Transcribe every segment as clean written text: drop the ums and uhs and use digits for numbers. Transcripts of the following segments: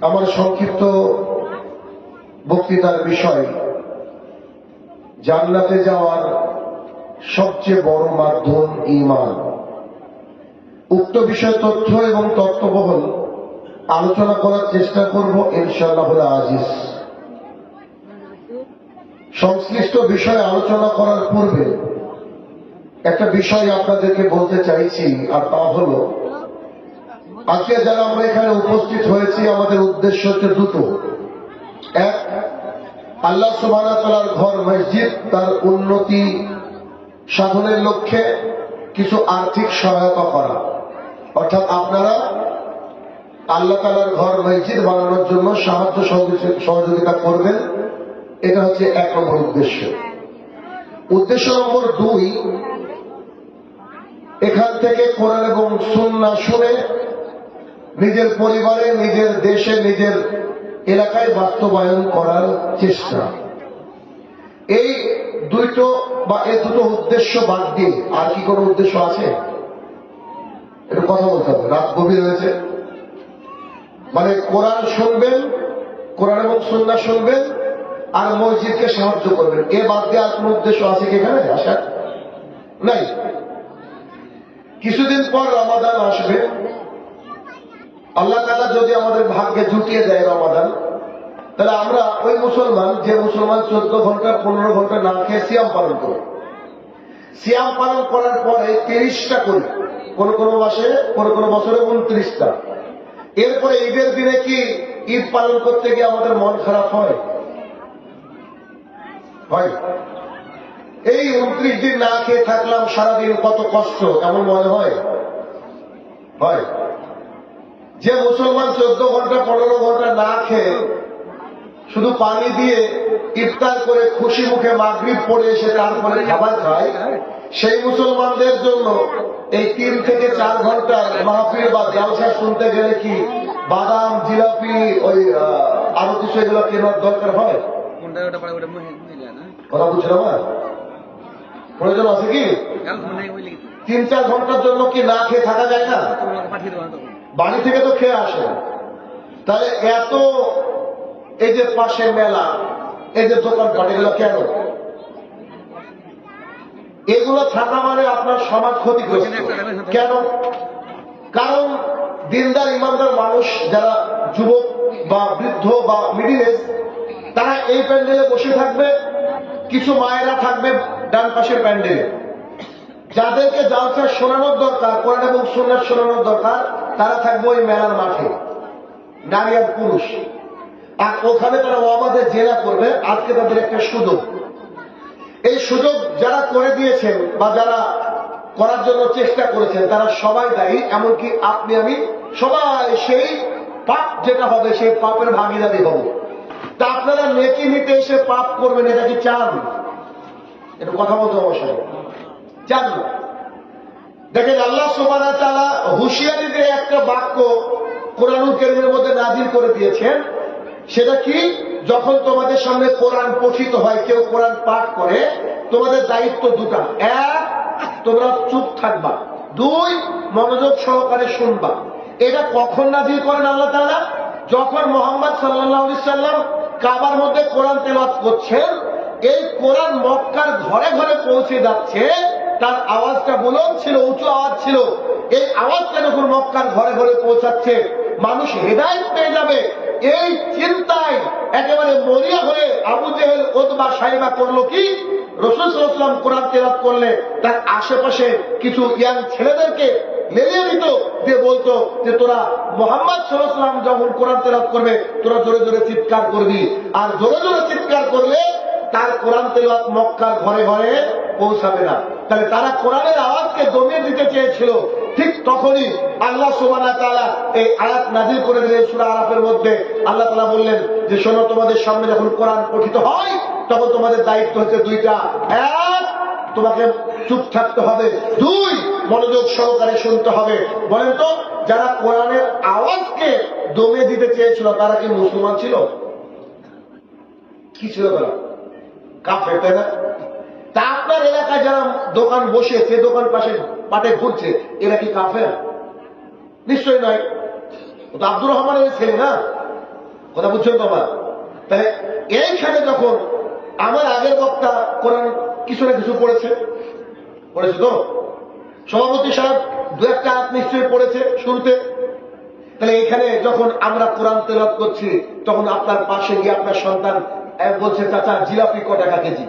আমার সংক্ষিপ্ত বক্তৃতার বিষয় জান্নাতে যাওয়ার সবচেয়ে বড় মাধ্যম ঈমান। উক্ত বিষয় তথ্য এবং তত্ত্ববহুল আলোচনা করার চেষ্টা করব ইনশাআল্লাহুল আজিজ। সংশ্লিষ্ট বিষয় আলোচনা করার পূর্বে একটা বিষয় আপনাদেরকে বলতে চাইছি, আর তা হল আজকে যারা আমরা এখানে উপস্থিত হয়েছি আমাদের উদ্দেশ্য হচ্ছে দুটো। এক, আল্লাহ সুবহানাহু ওয়া তাআলার ঘর মসজিদ তার উন্নতি সাধনের লক্ষ্যে কিছু আর্থিক সহায়তা করা, অর্থাৎ আপনারা আল্লাহ তাআলার ঘর মসজিদ বানানোর জন্য সাহায্য সহযোগিতা করবেন। এটা হচ্ছে এক নম্বর উদ্দেশ্য। উদ্দেশ্য নম্বর দুই, এখান থেকে কোরআন এবং সুন্নাহ শুনে নিজের পরিবারে, নিজের দেশে, নিজের এলাকায় বাস্তবায়ন করার চেষ্টা। এই দুটো উদ্দেশ্য বাদ দিয়ে আর কি কোনো উদ্দেশ্য আছে? একটু কথা বলতে হবে, রাত গভীর হয়েছে। মানে কোরআন শুনবেন, কোরআন এবং সুন্নাহ শুনবেন আর মসজিদকে সাহায্য করবেন, এ বাদ দিয়ে আর কোন উদ্দেশ্য আছে কি এখানে? আশা নাই। কিছুদিন পর রমাদান আসবে। আল্লাহ তাআলা যদি আমাদের ভাগ্যে জুটিয়ে দেয় রমাদান, তাহলে আমরা ওই মুসলমান যে মুসলমান 14 ঘন্টা 15 ঘন্টা না খেয়ে সিয়াম পালন করে, সিয়াম পালন করার পরে 30টা করি, কোন কোন মাসে কোন কোন বছরে 29টা। এরপরে ঈদের দিনে কি ঈদ পালন করতে গিয়ে আমাদের মন খারাপ হয়? এই 29 দিন না খেয়ে থাকলাম, সারাদিন কত কষ্ট, এমন মনে হয়? যে মুসলমান 14 ঘন্টা 15 ঘন্টা না খেয়ে শুধু পানি দিয়ে ইফতার করে খুশি মুখে মাগরিব পড়ে এসে তারপরে খাবার খায়, সেই মুসলমানদের জন্য এই 3 থেকে 4 ঘন্টার মাহফিল বা জালসা শুনতে গেলে কি বাদাম, জিলাপি, ওই আরো কিছু এগুলো কেনার দরকার হয়? কথা বুঝলাম না? প্রয়োজন আছে কি? 3-4 ঘন্টার জন্য কি না খেয়ে থাকা যায় না? বাড়ি থেকে তো খেয়ে আসে। তাহলে এত এই যে পাশে মেলা, এই যে দোকানপাট, এগুলো কেন? এগুলো থাকা মানে আপনার সমাজ ক্ষতিগ্রস্ত। কেন? কারণ দিনদার ইমানদার মানুষ যারা যুবক বা বৃদ্ধ বা মিডিল এজ, তারা এই প্যান্ডেলে বসে থাকবে, কিছু মায়েরা থাকবে ডান পাশের প্যান্ডেলে। যাদেরকে জালসা শোনানোর দরকার, কোরআন এবং সুন্নাহ শোনানোর দরকার, তারা থাকবে ওই মেলার মাঠে, নারী আর পুরুষ। আর ওখানে তারা অবাধে জেরা করবে। আজকে তাদের একটা সুযোগ, এই সুযোগ যারা করে দিয়েছেন বা যারা করার জন্য চেষ্টা করেছেন তারা সবাই দায়ী, এমনকি আপনি আমি সবাই সেই পাপ যেটা হবে সেই পাপের ভাগীদারি হব। তা আপনারা নেকি নিতে এসে পাপ করবেন, এটা কি চান? একটু কথা বলতে অবশ্যই চান না। দেখেন আল্লাহ সুবহানাহু ওয়া তাআলা হুঁশিয়ারি দিয়ে একটা বাক্য কোরআনুল কারীমের মধ্যে নাযিল করে দিয়েছেন। সেটা কি? যখন তোমাদের সামনে কোরআন পঠিত হয়, কেউ কোরআন পাঠ করে, তোমাদের দায়িত্ব দুটা। এক, তোমরা চুপ থাকবা। দুই, মনোযোগ সহকারে শুনবা। এটা কখন নাযিল করেন আল্লাহ তাআলা? যখন মুহাম্মদ সাল্লাল্লাহু আলাইহি সাল্লাম কাবার মধ্যে কোরআন তেলাওয়াত করছেন, এই কোরআন মক্কার ঘরে ঘরে পৌঁছে যাচ্ছে, তার আওয়াজটা বুলন্দ ছিল, উঁচু আওয়াজ ছিল। এই আওয়াজটা যখন মক্কার ঘরে ঘরে পৌঁছাচ্ছে, মানুষ হেদায়েত পেয়ে যাবে, এই চিন্তায় একেবারে মরিয়া হয়ে আবু জেহেল, উতবা, শাইবা করলো কি? রাসূল সাল্লাল্লাহু আলাইহি ওয়াসাল্লাম কোরআন তেলাওয়াত করলে তার আশেপাশে কিছু ইয়াং ছেলেদেরকে লেলিয়ে দিত, দিয়ে বলতো যে তোরা মুহাম্মদ সাল্লাল্লাহু আলাইহি ওয়াসাল্লাম যখন কোরআন তেলাওয়াত করবে তোরা জোরে জোরে চিৎকার করবি, আর জোরে জোরে চিৎকার করলে তার কোরআন তেলাওয়াত মক্কার ঘরে ঘরে পৌঁছাবে না। তাহলে তারা কোরআনের আওয়াজকে দমিয়ে দিতে চেয়েছিল। ঠিক তখনই আল্লাহ সুবহানাহু ওয়া তাআলা এই আয়াত নাযিল করে দিলেন সূরা আরাফের মধ্যে। আল্লাহ তাআলা বললেন যে শোনো, তোমাদের সামনে যখন কোরআন পঠিত হয় তখন তোমাদের দায়িত্ব হচ্ছে দুইটা। এক, তোমাকে চুপ থাকতে হবে। দুই, মনোযোগ সহকারে শুনতে হবে। বলেন তো, যারা কোরআনের আওয়াজকে দমিয়ে দিতে চেয়েছিল তারা কি মুসলমান ছিল? কি ছিল তারা? কাফের, তাই না? তা আপনার এলাকায় যারা দোকান বসেছে, দোকান পাশে ঘুরছে, এরা কি কাফের? নিশ্চয়ই নয়। ও তো আব্দুর রহমানের ছেলে না, কথা বুঝছেন তো আমার? তাহলে এইখানে যখন আমার আগের বক্তা কোরআন কিছু না কিছু পড়েছে তো, সভাপতি সাহেব দু একটা আয়াত নিশ্চয়ই পড়েছে শুরুতে, তাহলে এখানে যখন আমরা কোরআন তেলাওয়াত করছি তখন আপনার পাশে গিয়ে আপনার সন্তান বলছে চাচা জিলাপি ক টাকা কেজি,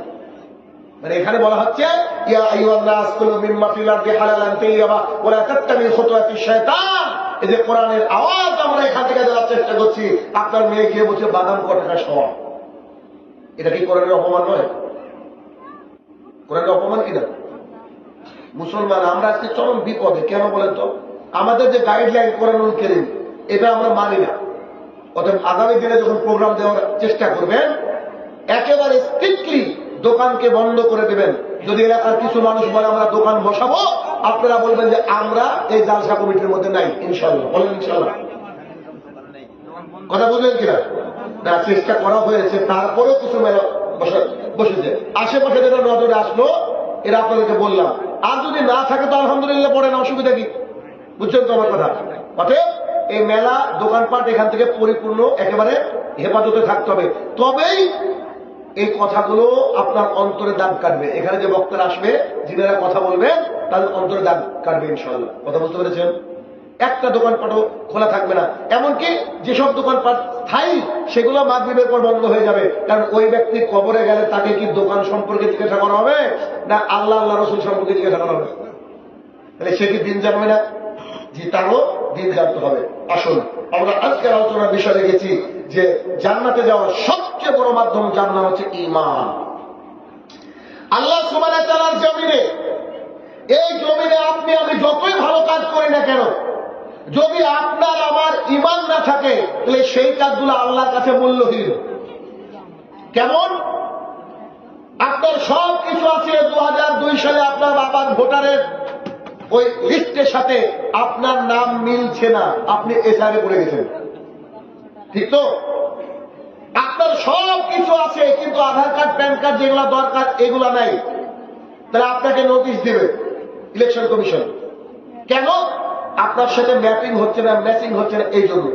মানে এখানে বলা হচ্ছে ইয়া আইয়ুহান নাস কুলু মিম্মা ফিল আরদি হালালান তাইয়্যিবা ওয়া লা তাত্তাবিউ খুতুওয়াতিশ শায়তান। এই যে কোরআনের আওয়াজ আমরা এখান থেকে দেওয়ার চেষ্টা করছি, আপনার মেয়ে গিয়ে বলছে বাদাম ক টাকা সওয়া, এটা কি কোরআনের অপমান নয়? কোরআনের অপমান কিনা? মুসলমান আমরা আজকে চরম বিপদে, কেন বলেন তো? আমাদের যে গাইডলাইন কোরআনুল কারীম এটা আমরা মানি না। অতএব আগামী দিনে যখন প্রোগ্রাম দেওয়ার চেষ্টা করবেন একেবারে স্ট্রিক্টলি দোকানকে বন্ধ করে দেবেন। যদি এলাকার কিছু মানুষ বলে আমরা দোকান বসাবো, আপনারা বলবেন যে আমরা এই জালসা কমিটির মধ্যে নাই, ইনশাল্লাহ বলেন ইনশাল্লাহ। কথা বুঝলেন কিনা? না, চেষ্টা করা হয়েছে, তারপরেও কিছু মেলা বসেছে। আশেপাশে যেটা নজরে আসলো এরা আপনাদেরকে বললাম, আর যদি না থাকে তো আলহামদুলিল্লাহ পড়েন, অসুবিধা কি? বুঝছেন তো আমার কথা? অতএব এই মেলা দোকানপাট এখান থেকে পরিপূর্ণ একেবারে হেফাজতে থাকতে হবে, তবেই এই কথাগুলো আপনার অন্তরে দাগ কাটবে। এখানে যে বক্তারা আসবে, যিনারা কথা বলবেন তাদের অন্তরে দাগ কাটবে ইনশাআল্লাহ। কথা বুঝতে পেরেছেন? একটা দোকানপাটও খোলা থাকবে না, এমনকি যেসব দোকানপাট স্থায়ী সেগুলো মাগরিবের পর বন্ধ হয়ে যাবে। কারণ ওই ব্যক্তি কবরে গেলে তাকে কি দোকান সম্পর্কে জিজ্ঞাসা করা হবে না আল্লাহ আল্লাহ রসুল সম্পর্কে জিজ্ঞাসা করা হবে? তাহলে সে কি দিন জানবে না? জি, তারও দিন জানতে হবে। আসুন আমরা আজকের আলোচনার বিষয় রেখেছি যে জান্নাতে যাওয়ার সবচেয়ে বড় মাধ্যম জান্নাত হচ্ছে ঈমান। আল্লাহ সুবহানাহু ওয়া তাআলার জমিনে, এই জমিনে আপনি আমি যতই ভালো কাজ করি না কেন, যদি আপনার আমার ঈমান না থাকে তাহলে সেই কাজগুলো আল্লাহর কাছে মূল্যহীন। কেমন? আপনার সব কিছু আছে, 2002 সালে আপনার বাবার ভোটারের ওই লিস্টের সাথে আপনার নাম মিলছে না, আপনি এসআরে পড়ে গেছেন, ঠিক তো? আপনার সব কিছু আছে কিন্তু আধার কার্ড প্যান কার্ড যেগুলো দরকার এগুলো নাই, তাহলে আপনাকে নোটিশ দিবে ইলেকশন কমিশন। কেন? আপনার সাথে ম্যাপিং হচ্ছে না, ম্যাচিং হচ্ছে না। এই জন্য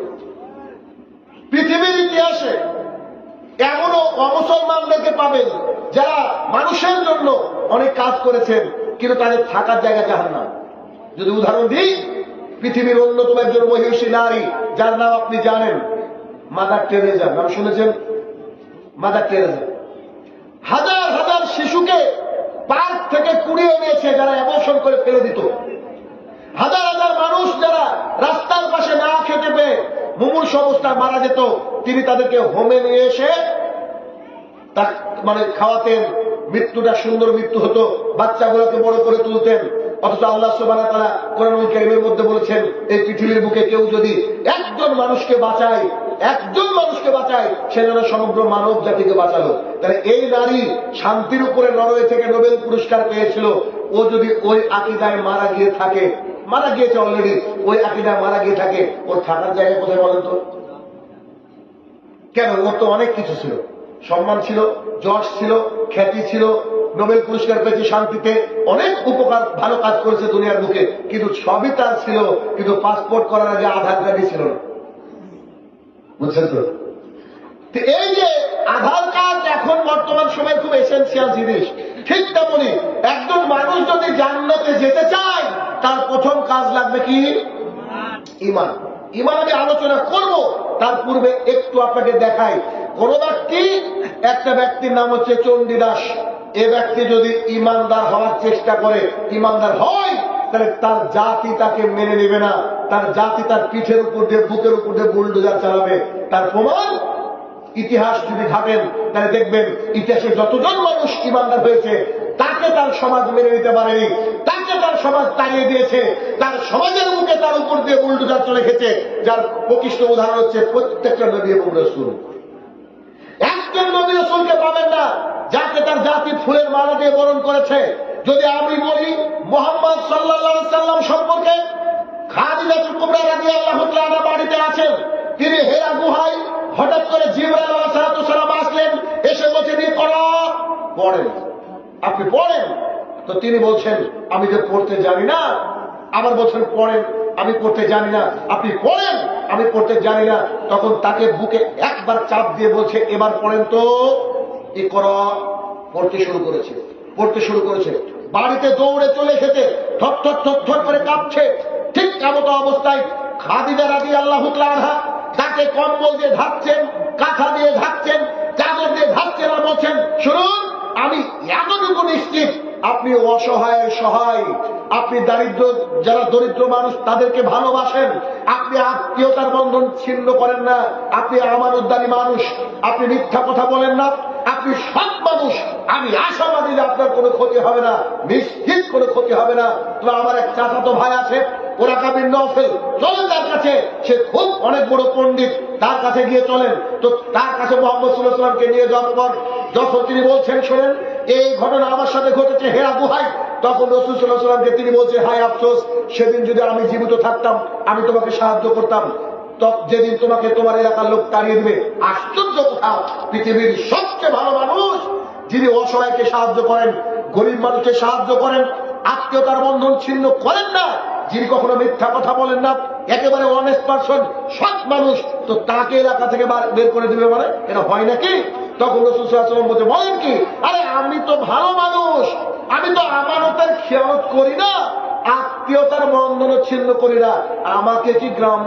পৃথিবীর ইতিহাসে এমনও অমুসলমানদেরকে পাবেন যারা মানুষের জন্য অনেক কাজ করেছেন কিন্তু তাদের থাকার জায়গা জাহান্নাম। যদি উদাহরণ দিই, পৃথিবীর অন্যতম একজন মহিষী নারী যার নাম আপনি জানেন, মাদার টেরেজা, নাম শুনেছেন? মাদার টেরেজা হাজার হাজার শিশুকে পার্ক থেকে কুড়িয়ে এনেছে যারা অ্যাবর্শন করে ফেলে দিত। হাজার হাজার মানুষ যারা রাস্তার পাশে না খেতে পেয়ে মুমূর্ষ অবস্থায় মারা যেত, তিনি তাদেরকে হোমে নিয়ে এসে মানে খাওয়াতেন, মৃত্যুটা সুন্দর মৃত্যু হতো, বাচ্চাগুলোকে বড় করে তুলতেন। অথচ আল্লাহ সুবহানাহু ওয়া তাআলা কোরআনুল কারীমের মধ্যে বলেছেন এই পৃথিবীর বুকে কেউ যদি একজন মানুষকে বাঁচায় সে যেন সমগ্র মানব জাতিকে বাঁচালো। তাহলে এই নারী শান্তির উপরে নরওয়ে থেকে নোবেল পুরস্কার পেয়েছিল, ও যদি ওই আকীদায় মারা গিয়েছে অলরেডি, ওই আকীদায় মারা গিয়ে থাকে, ওর থাকার জায়গা কোথায় বলেন তো? কেন? ওর তো অনেক কিছু ছিল, সম্মান ছিল, যশ ছিল, খ্যাতি ছিল, নোবেল পুরস্কার পেয়েছে শান্তিতে, অনেক উপকার ভালো কাজ করেছে দুনিয়ার বুকে, কিন্তু সবই তার ছিল, কিন্তু পাসপোর্ট করার আগে আধার কার্ডই ছিল না। বুঝছেন তো? এই যে আধার কার্ড এখন বর্তমান সময়ে খুব এসেন্সিয়াল জিনিস, ঠিক তেমনি একজন মানুষ যদি জান্নাতে যেতে চায় তার প্রথম কাজ লাগবে কি? ঈমান। ঈমান আমি আলোচনা করব, তার পূর্বে একটু আপনাকে দেখাই। কোন ব্যক্তি, একটা ব্যক্তির নাম হচ্ছে চণ্ডীদাস, এ ব্যক্তি যদি ঈমানদার হওয়ার চেষ্টা করে, ঈমানদার হয়, তাহলে তার জাতি তাকে মেনে নেবে না, তার জাতি তার পিঠের উপর দিয়ে, বুকের উপর দিয়ে বুলডোজার চালাবে। তার প্রমাণ ইতিহাস যদি ঘাটেন তাহলে দেখবেন ইতিহাসে যতজন মানুষ ঈমানদার হয়েছে তাকে তার সমাজ মেনে নিতে পারেনি, তাকে তার সমাজ তাড়িয়ে দিয়েছে, তার সমাজের মুখে তার উপর দিয়ে বুলডোজার চলে গেছে। যার প্রকৃষ্ট উদাহরণ হচ্ছে প্রত্যেকটা নবী এবং রাসূল। একজন নবী রাসূলকে পাবেন না যাকে তার জাতি ফুলের মালা দিয়ে বরণ করেছে। যদি আমি বলি মুহাম্মদ সাল্লাল্লাহু আলাইহি সাল্লাম সম্পর্কে, খাদিজাতুল কুবরা রাদিয়াল্লাহু তাআলা বাড়িতে আছেন, তিনি হেরা গুহায় হঠাৎ করে জিবরাইল আলাইহিস সালাম আসলেন, এসে বলছেন ইকরা, পড়েন, আপনি পড়েন। তো তিনি বলছেন আমি যে পড়তে জানি না, আবার বলছেন পড়েন, আমি পড়তে জানি না, আপনি পড়েন। আমি পড়তে জানি না। তখন তাকে বুকে একবার চাপ দিয়ে বলছে, এবার পড়েন তো। ইকরা পড়তে শুরু করেছে, পড়তে শুরু করেছে। বাড়িতে দৌড়ে চলে এসেছে, থর করে কাঁপছে। ঠিক এমতো অবস্থায় খাদিজা রাদিয়াল্লাহু তাআলা আনহা তাকে কম্বল দিয়ে ঢাকছেন, কাঁথা দিয়ে ঢাকছেন, চাদর দিয়ে ঢাকছেন আর বলছেন, শুনুন, আমি এতটুকু নিশ্চিত আপনি অসহায় সহায়, আপনি দারিদ্র, যারা দরিদ্র মানুষ তাদেরকে ভালোবাসেন, আপনি আত্মীয়তার বন্ধন ছিন্ন করেন না, আপনি আমানতদারী মানুষ, আপনি মিথ্যা কথা বলেন না, আপনি সৎ মানুষ। আমি আশাবাদী যে আপনার কোনো ক্ষতি হবে না, নিশ্চিত কোনো ক্ষতি হবে না। তো আমার এক চাচাতো ভাই আছে, ওরাকা বিন নওফেল, চলেন তার কাছে, সে খুব অনেক বড় পণ্ডিত, তার কাছে গিয়ে চলেন। তো তার কাছে মোহাম্মদ সাল্লাল্লাহু আলাইহি ওয়াসাল্লামকে নিয়ে যাওয়ার পর যখন তিনি বলছেন, শোনেন এই ঘটনা আমার সাথে ঘটেছে হেরা গুহায়, তখন রাসূল সাল্লাল্লাহু আলাইহি ওয়াসাল্লামকে তিনি বলছেন, হায় আফসোস, সেদিন যদি আমি জীবিত থাকতাম আমি তোমাকে সাহায্য করতাম, যেদিন তোমাকে তোমার এলাকার লোক তাড়িয়ে দিবে। আশ্চর্য কথা, পৃথিবীর সবচেয়ে ভালো মানুষ যিনি অসহায়কে সাহায্য করেন, গরিব মানুষকে সাহায্য করেন, আত্মীয়তার বন্ধন ছিন্ন করেন না, যিনি কখনো মিথ্যা কথা বলেন না, একেবারে অনেস্ট পারসন, সৎ মানুষ, তো তাকে এলাকা থেকে বের করে দিবে মানে এটা হয় নাকি? তখন রাসূল সাল্লাল্লাহু আলাইহি ওয়াসাল্লাম বলছে, বলেন কি? আরে আমি তো ভালো মানুষ, আমি তো আমানতের খেয়ানত করি না, আত্মীয়তার বন্ধন ছিন্ন করি না, আমাকে কি গ্রাম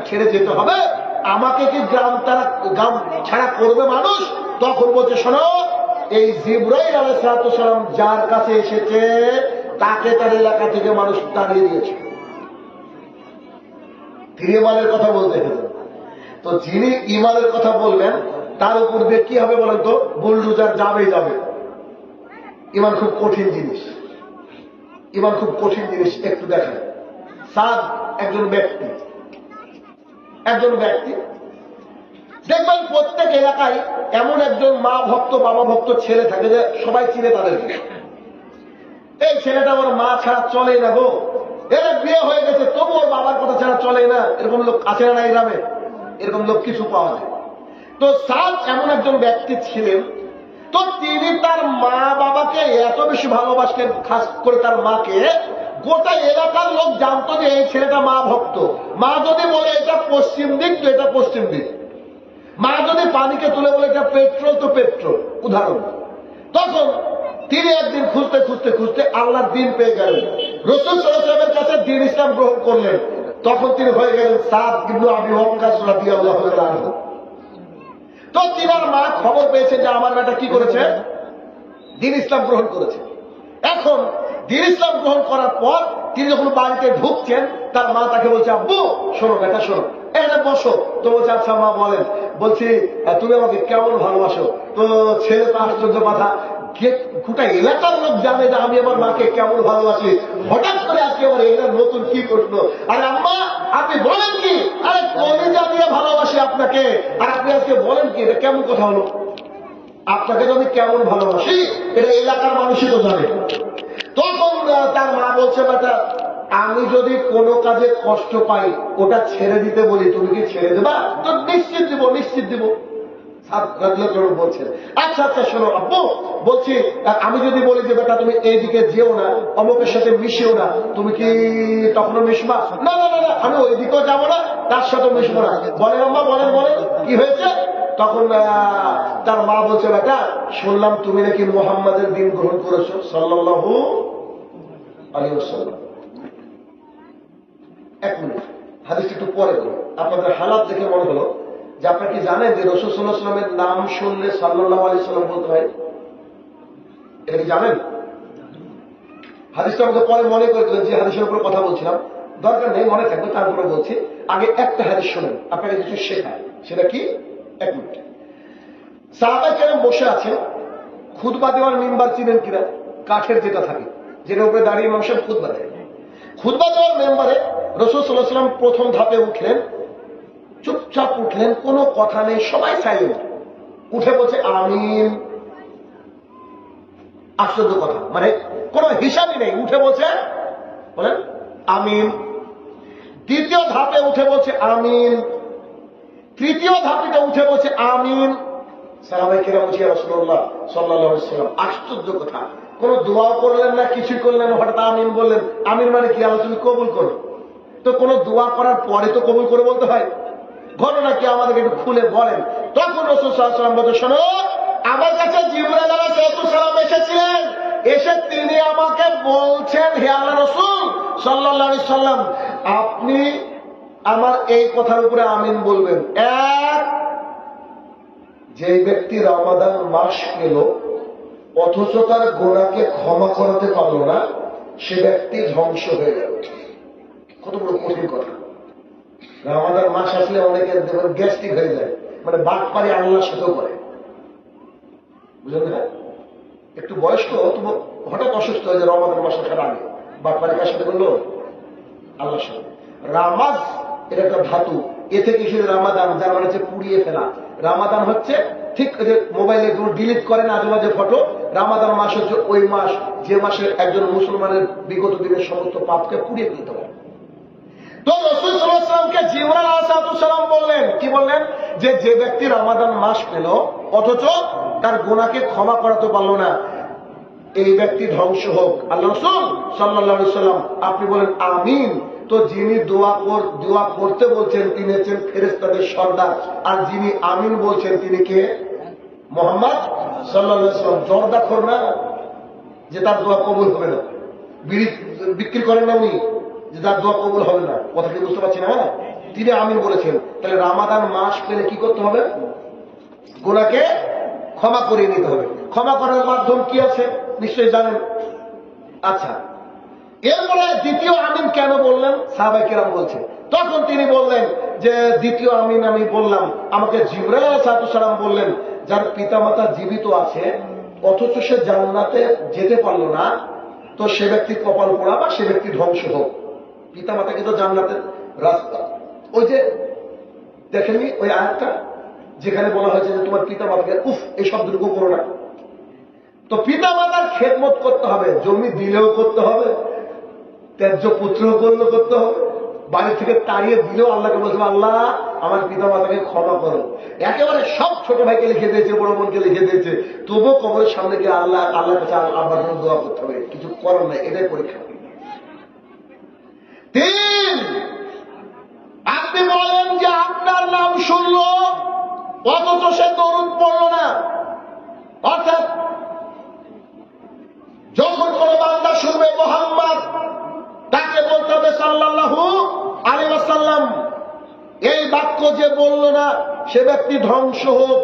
ছেড়ে যেতে হবে? আমাকে কি গ্রাম ছাড়া করবে মানুষ? তখন বলছে, শোনো, এই জিবরাইল আলাইহিস সালাম যার কাছে এসেছে তাকে তার এলাকা থেকে মানুষ তাড়িয়ে দিয়েছে। তিনি ইমানের কথা বলতে গেছেন, তো যিনি ইমানের কথা বলবেন তার উপর দিয়ে কি হবে বলেন তো? বুলডোজার যাবেই যাবে। ইমান খুব কঠিন জিনিস, ইমান খুব কঠিন জিনিস। একটু দেখেন, সাদ একজন ব্যক্তি দেখবেন প্রত্যেক এলাকায় এমন একজন মা ভক্ত বাবা ভক্ত ছেলে থাকে যে সবাই চিনে তাদেরকে। এই ছেলেটা ওর মা ছাড়া চলে না গো, এর বিয়ে হয়ে গেছে তবু ওর বাবার কথা ছাড়া চলে না। এরকম লোক আছে না এই গ্রামে? এরকম লোক কিছু পাওয়া যায়। তো সাদ এমন একজন ব্যক্তি ছিলেন, তো তিনি তার মা বাবাকে এত বেশি ভালোবাসতেন, খাস করে তার মাকে। গোটা এলাকার লোক জানতো যে এই ছেলেটা মা ভক্ত। মা যদি বলে এটা পশ্চিম দিক, তো এটা পশ্চিম দিক। মা যদি পানিকে তুলে বলে এটা পেট্রোল, তো পেট্রোল, উদাহরণ। তখন তিনি একদিন খুঁজতে খুঁজতে খুঁজতে আল্লাহর দিন পেয়ে গেলেন, রাসূল সাল্লাল্লাহু আলাইহি ওয়াসাল্লামের কাছে দিন ইসলাম গ্রহণ করলেন। তখন তিনি হয়ে গেলেন সাদ ইবনে আবি ওয়াক্কাস রাদিয়াল্লাহু তাআলা আনহু। তো তিনার মা খবর পেয়েছে যে আমার বেটা কি করেছে, দিন ইসলাম গ্রহণ করেছে। এখন দিন ইসলাম গ্রহণ করার পর তিনি যখন বাড়িতে ঢুকছেন, তার মা তাকে বলছে, আব্বু শোনো বেটা শোনো, এখানে বসো। তো বলছে, আচ্ছা মা বলেন। বলছি, তুমি আমাকে কেমন ভালোবাসো? তো ছেলে তো আশ্চর্য কথা, গোটা এলাকার লোক জানে যে আমি আমার মাকে কেমন ভালোবাসি। হঠাৎ করে আজকে আমার এলাকার নতুন কি প্রশ্ন? আরে আম্মা আপনি বলেন কি? আরে কলিজা দিয়ে ভালোবাসি আপনাকে, আর আপনি আজকে বলেন কি? এটা কেমন কথা হলো? আপনাকে তো আমি কেমন ভালোবাসি এটা এলাকার মানুষই তো জানে। তখন তার মা বলছে, বেটা আমি যদি কোনো কাজে কষ্ট পাই ওটা ছেড়ে দিতে বলি, তুমি কি ছেড়ে দেবা? তো নিশ্চিত দিব, নিশ্চিত দিব। বলছেন, আচ্ছা আচ্ছা শোনো আব্বু, বলছি আমি যদি বলি যে বেটা তুমি এইদিকে যেও না, অমুকের সাথে মিশেও না, তুমি কি তখনও মিশবা? না না না, আমি ওইদিকেও যাবো না, তার সাথে মিশবো না। বলেন আম্মা, বলেন বলেন কি হয়েছে? তখন তার মা বলছে, বেটা শুনলাম তুমি নাকি মুহাম্মাদের দিন গ্রহণ করেছো সাল্লাল্লাহু আলাইহি ওয়াসাল্লাম। এক মিনিট, হাদিসটা একটু পরে বলো। আপনাদের হালাত দেখে মনে হলো যে আপনারা কি জানেন যে রাসূল সাল্লাল্লাহু আলাইহি ওয়াসাল্লামের নাম শুনলে সাল্লাল্লাহু আলাইহি ওয়াসাল্লাম বলতে হয়? এটা কি জানেন? হাদিসটা আমাকে পরে মনে করে দিলেন, যে হাদিসের উপর কথা বলছিলাম, দরকার নেই মনে থাকবে, তারপরে বলছি। আগে একটা হাদিস শোনেন, আপনাকে কিছু শেখায়। সেটা কি? এক মিনিট। সাহাবায়ে কেরাম বসে আছেন, খুতবা দেওয়ার মিম্বার চিনেন কিনা? কাঠের যেটা থাকে, যেটার উপরে দাঁড়িয়ে ইমাম সাহেব খুতবা দেয়। খুতবা দেওয়ার মেম্বারে রাসূল সাল্লাল্লাহু আলাইহি ওয়াসাল্লাম প্রথম ধাপে উঠলেন, চুপচাপ উঠলেন, কোনো কথা নেই, সবাই সাইলেন্ট। উঠে বলছে আমিন। আশ্চর্য কথা, মানে কোনো হিসাবই নেই, উঠে বলছে বলেন আমিন। দ্বিতীয় ধাপে উঠে বলছে আমিন। তৃতীয় ধাপে উঠে বলছে আমিন। সাহাবায়ে কেরাম বলছে, ইয়া রাসূলুল্লাহ সাল্লাল্লাহু আলাইহি ওয়াসাল্লাম, আশ্চর্য কথা, কোন দোয়া করলেন না, কিছুই করলেন, হঠাৎ আমিন বললেন। আমিন মানে কি? আল্লাহ তুমি কবুল করো। তো কোন দোয়া করার পরে তো কবুল করে বলতে হয়। ঘটনা কি আমাদেরকে একটু খুলে বলেন। তখন রাসূল সাল্লাল্লাহু আলাইহি ওয়াসাল্লাম বলতে, শোনো, আমার কাছে জিবরাইল আলাইহিস সালাম এসেছিলেন, এসে তিনি আমাকে বলছেন, হে আল্লাহর রাসূল সাল্লাল্লাহু আলাইহি সাল্লাম, আপনি আমার এই কথার উপরে আমিন বলবেন। এক, যে ব্যক্তি রমাদান মাস পেল অথচ তার গোনাকে ক্ষমা করাতে পারল না, সে ব্যক্তি ধ্বংস হয়ে গেল। কত বড় কঠিন কথা। রমাদান মাস আসলে অনেকের গ্যাস্ট্রিক হয়ে যায়, মানে বাটপারি আল্লাহর সাথেও করে, বুঝলেন না? একটু বয়স্ক হঠাৎ অসুস্থ হয়ে যায় রমাদান মাসের খারাপ আগে, বাটপারি কার সাথে করলো? আল্লাহর সাথে। রামাজ এটা একটা ধাতু, এ থেকে শুধু রামাদান, যার মানে হচ্ছে পুড়িয়ে ফেলা। রামাদান হচ্ছে ঠিক মোবাইলে ডিলিট করেন আজে বাজে ফটো। রামাদান মাস হচ্ছে ওই মাস যে মাসে একজন মুসলমানের বিগত দিনের সমস্ত পাপকে পুড়িয়ে ফেলতে পারে। তো রাসূল সাল্লাল্লাহু আলাইহি ওয়াসাল্লামকে জিবরাইল আলাইহিস সালাম বললেন, কি বললেন? যে ব্যক্তি রমাদান মাস পেল অথচ তার গুনাহকে ক্ষমা করাতে পারলো না, এই ব্যক্তি ধ্বংস হোক। আল্লাহ রাসূল সাল্লাল্লাহু আলাইহি ওয়াসাল্লাম আপনি বলেন আমিন। তো যিনি দোয়া করতে বলছেন তিনি হচ্ছেন ফেরেশতাদের সর্দার, আর যিনি আমিন বলছেন তিনি কে? মুহাম্মদ সাল্লাল্লাহু আলাইহি ওয়াসাল্লাম। জর্দাখোর না যে তার দোয়া কবুল হবে না, বিড়ি বিক্রি করেন না উনি যে তার দোয়া কবুল হবে না, কথা কি বুঝতে পারছি না? তিনি আমিন বলেছেন। তাহলে রমাদান মাস পেলে কি করতে হবে? গুনাহকে ক্ষমা করিয়ে নিতে হবে। ক্ষমা করার মাধ্যম কি আছে নিশ্চয়ই জানেন। আচ্ছা, এরপরে দ্বিতীয় আমিন কেন বললেন? সাহাবায়ে কেরাম বলছে, তখন তিনি বললেন যে দ্বিতীয় আমিন আমি বললাম, আমাকে জিবরাইল আলাইহিস সালাম বললেন, যার পিতামাতা জীবিত আছে অথচ সে জান্নাতে যেতে পারলো না, তো সে ব্যক্তি কপাল পোড়া বা সে ব্যক্তি ধ্বংস হোক। পিতামাতা কিন্তু জান্নাতের রাস্তা। ওই যে দেখেননি ওই আয়াতটা যেখানে বলা হয়েছে যে তোমার পিতামাতাকে উফ এই শব্দটুকু করো না। তো পিতামাতার খেদমত করতে হবে, জমি দিলেও করতে হবে, ত্যায্য পুত্র করলেও করতে হবে, বাড়ি থেকে তাড়িয়ে দিলেও আল্লাহকে বলতে হবে আল্লাহ আমার পিতা মাতাকে ক্ষমা করো। একেবারে সব ছোট ভাইকে লিখে দিয়েছে, বড় বোনকে লিখে দিয়েছে, তবুও কবরের সামনে গিয়ে আল্লাহর কাছে আবার দোয়া করতে হবে, কিছু করার নাই, এটাই পরীক্ষা। তিন, আপনি বলেন যে আপনার নাম শুনলো অথচ সে দরুদ পড়ল না। অর্থাৎ যখন কোন বান্দা শুনবে মুহাম্মদ, তাকে বলতে হবে সাল্লাল্লাহু আলাইহি ওয়াসাল্লাম। এই বাক্য যে বলল না সে ব্যক্তি ধ্বংস হোক।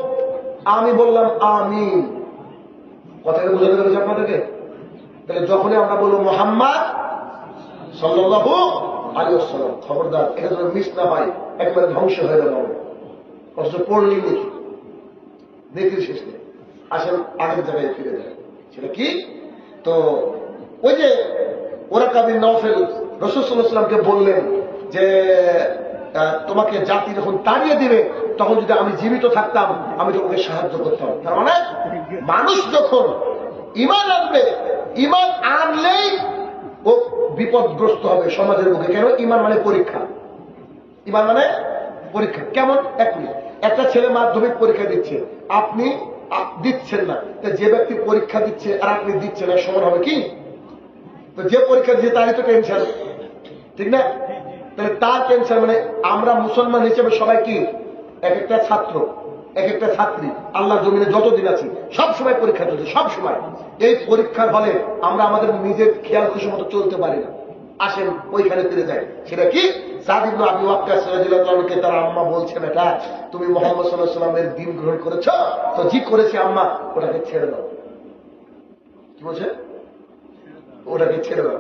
আমি বললাম আমিন। কথাটা বুঝাতে পেরেছি আপনাদেরকে? তাহলে যখনই আমরা বলবো মুহাম্মদ সাল্লাল্লাহু আলাইহি ওয়াসাল্লাম, খবরদার এটা যেন মিস না হয়, একবারে ধ্বংস হয়ে যাবে। অথচ পড়লেই দেখি দেখি শেষ নেই। আসেন আগের জায়গায় ফিরে যায়। সেটা কি? তো ওই যে ওরাকা বিন নওফেল রাসূল সাল্লাল্লাহু আলাইহি ওয়াসাল্লামকে বললেন যে তোমাকে জাতি যখন তাড়িয়ে দিবে তখন যদি আমি জীবিত থাকতাম আমি তোমাকে সাহায্য করতাম। তার মানে মানুষ যখন ঈমান আনবে, ঈমান আনলেই ও বিপদগ্রস্ত হবে সমাজের মুখে। কেন? ঈমান মানে পরীক্ষা। ঈমান মানে পরীক্ষা। কেমন? একটা ছেলে মাধ্যমিক পরীক্ষা দিচ্ছে, আপনি দিচ্ছেন না, যে ব্যক্তি পরীক্ষা দিচ্ছে আর আপনি দিচ্ছেন না সমান হবে কি? তো যে পরীক্ষা দিচ্ছে তারই তো টেনশন, ঠিক না? তাহলে তার টেনশন মানে আমরা মুসলমান হিসেবে সবাই কি এক একটা ছাত্র, এক একটা ছাত্রী, আল্লাহর জমিনে যতদিন আছি সব সময় পরীক্ষা চলছে, সব সময়। এই পরীক্ষার ফলে আমরা আমাদের নিজের খেয়াল খুশি মতো চলতে পারি না। আসেন ওইখানে ফিরে যায়। সেটা কি? সাদ ইবনে আবি ওয়াক্কাস রাদিয়াল্লাহু আনহুকে তার আম্মা বলছে, বেটা তুমি মুহাম্মদ সাল্লাল্লাহু আলাইহি ওয়াসাল্লামের দ্বীন গ্রহণ করেছো? তো জি করেছি আম্মা। ওটাকে ছেড়ে দাও। কি বলছে? ওটাকে ছেড়ে দাও।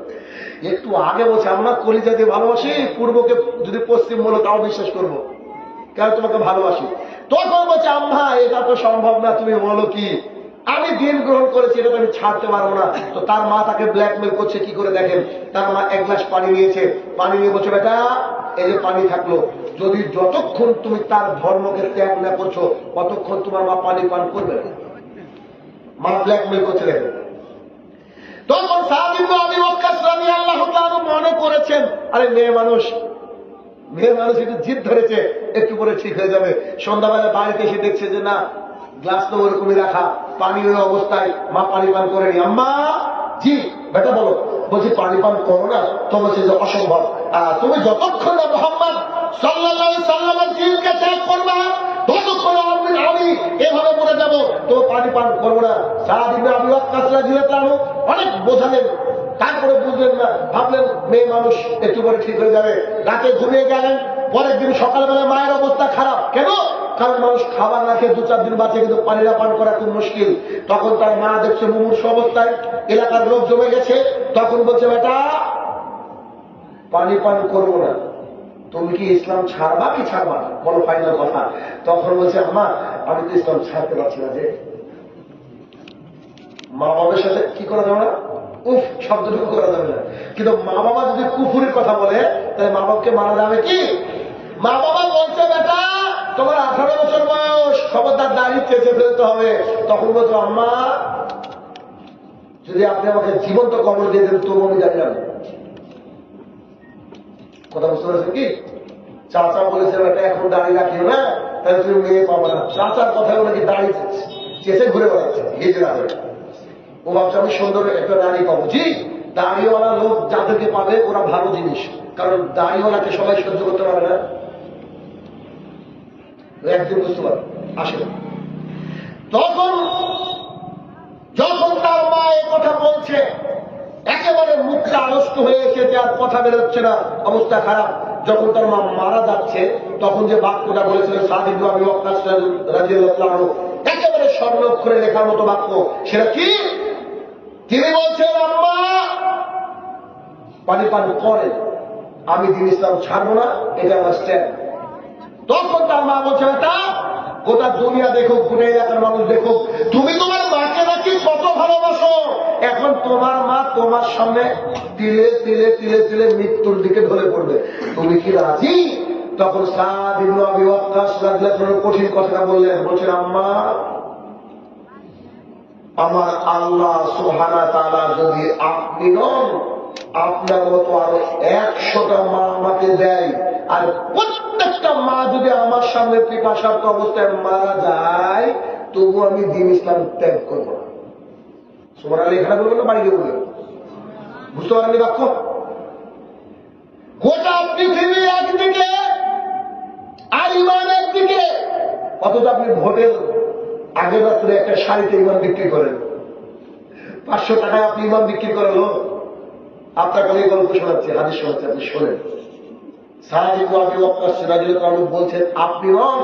একটু আগে বলছে আম্মা কলিজা দিয়ে ভালোবাসি, পূর্বকে যদি পশ্চিম বলো তাও বিশ্বাস করবো, কারণ তোমাকে ভালোবাসি। তখন বলছে আম্মা এটা তো সম্ভব না, তুমি বলো কি? আমি দিন গ্রহণ করেছি, এটা তো আমি ছাড়তে পারবো না। তো তার মা তাকে ব্ল্যাকমেল করছে কি করে দেখেন। তার মা এক গ্লাস পানি নিয়েছে, পানি নিয়ে বলছে বেটা এই যে পানি থাকলো, যদি যতক্ষণ তুমি তার ধর্মকে ত্যাগ না করছো ততক্ষণ তোমার মা পানি পান করবে না। মা ব্ল্যাকমেল করছে দেখেন। তখন সাদ ইবনে আবি ওয়াক্কাস রাদিয়াল্লাহু তাআলা মনে করেছেন আরে মেয়ে মানুষ একটু জিদ ধরেছে, একটু পরে ঠিক হয়ে যাবে। সন্ধ্যাবেলা বাড়িতে এসে দেখছে যে না গ্লাস তো ওরকমই রাখা, পানি ওই অবস্থায়, মা পানি পান করেনি। আম্মা জি বেটা বলো। বলছি পানি পান করো না। তো বলছে যে অসম্ভব, তুমি যতক্ষণ না মুহাম্মদ সাল্লাল্লাহু আলাইহি সাল্লামের দিনকে ত্যাগ করবা, ততক্ষণ আমি এভাবে মরে যাব, তো পানি পান করবো না। সাদ ইবনে আবি ওয়াক্কাস রাদিয়াল্লাহু আনহু অনেক বোঝালেন, তারপরে বুঝলেন না, ভাবলেন মেয়ে মানুষ একটু পরে ঠিক হয়ে যাবে। রাতে ঘুমিয়ে গেলেন, পরের দিন সকালবেলা মায়ের অবস্থা খারাপ। কেন? কারণ মানুষ খাবার না খেয়ে 2-4 দিন বাঁচে, কিন্তু পানিটা পান করা খুব মুশকিল। তখন তার মা দেখছে মুমূর্ষু অবস্থায়, এলাকার লোক জমে গেছে। তখন বলছে, বেটা পানি পান করবো না, তুমি কি ইসলাম ছাড়বা কি ছাড়বা না, বলো ফাইনাল কথা। তখন বলছে, আম্মা আমি তো ইসলাম ছাড়তে পারছি না। যে মা বাবার সাথে কি করা যাবে না, উফ শব্দটুকু করা যাবে না, কিন্তু মা বাবা যদি কুফুরির কথা বলে তাহলে মা বাবাকে মারা যাবে কি? মা বাবা বলছে, বেটা তোমার 18 বছর বয়স, খবরদার দাঁড়িয়ে চেঁচে ফেলতে হবে। তখন বলছো, আম্মা যদি আপনি আমাকে জীবন্ত কবর দিয়ে দেন তবু আমি জানলাম। কথা বুঝতে পারছেন কি? চাচা বলেছে, বেটা এখন দাঁড়িয়ে রাখিও না, তাহলে তুমি মেয়ে পাবো না। চাচার কথায় নাকি দাঁড়িয়ে চেঁচে ঘুরে বেড়াচ্ছে হিজড়া হয়ে। ও ভাবছে আমি সুন্দর একটা দাঁড়িয়ে পাবো। জি, দাঁড়িয়েওয়ালা লোক যাদেরকে পাবে ওরা ভালো জিনিস, কারণ দাঁড়িয়েওয়ালাকে সবাই সহ্য করতে পারে না। একদিন বুঝতে পারবে আসলে। তখন যখন তার মা এই কথা বলছে, একেবারে মুখটা আড়ষ্ট হয়ে এসেছে, আর কথা বেরোচ্ছে না, অবস্থা খারাপ। যখন তার মা মারা যাচ্ছে, তখন যে বাক্যটা বলেছিলেন সাদ ইবনে আবি ওয়াক্কাস রাদিয়াল্লাহু আনহু, একেবারে স্বর্ণাক্ষরে লেখার মতো বাক্য। সেটা কি? তিনি বলছেন, আম্মা পানি পান করেন, আমি দিন ইসলাম ছাড়বো না, এটা আমার স্ট্যান্ড। তখন তার মা বলছে, বেটা গোটা দুনিয়া দেখুক, গোটা এলাকার মানুষ দেখুক, তুমি তোমার মাকে নাকি কত ভালোবাসো। এখন তোমার মা তোমার সামনে তিলে তিলে তিলে তিলে মৃত্যুর দিকে ঢলে পড়বে, তুমি কি রাজি? তখন সাদ ইবনে আবি ওয়াক্কাস রাদিয়াল্লাহু আনহু কঠিন কথাটা বললেন, বলছেন, আম্মা আমার আল্লাহ সুবহানাহু ওয়া তাআলা যদি আপনি নন, আপনার মতো আরো 100টা মা আমাকে দেয়, আর প্রত্যেকটা মা যদি আমার সামনে পিপাসার্ত অবস্থায় মারা যায়, তবু আমি দ্বীন ইসলাম ত্যাগ করবো না। সুবহানাল্লাহ এখানে বলবেন না বাড়িতে বলবেন? বুঝতে পারেননি বাক্য? গোটা পৃথিবী একদিকে আর ইমান একদিকে, অথচ আপনি ভোটের আগের রাত্রে একটা শাড়িতে ইমান বিক্রি করেন, 500 টাকায় আপনি ইমান বিক্রি করেন। আপনার কাছে গল্প শোনাচ্ছে, হাদিস শোনাচ্ছে, আপনি শোনেন। সাদ ইবনে আবি ওয়াক্কাস রাদিয়াল্লাহু আনহু বলছেন, আপনি নন,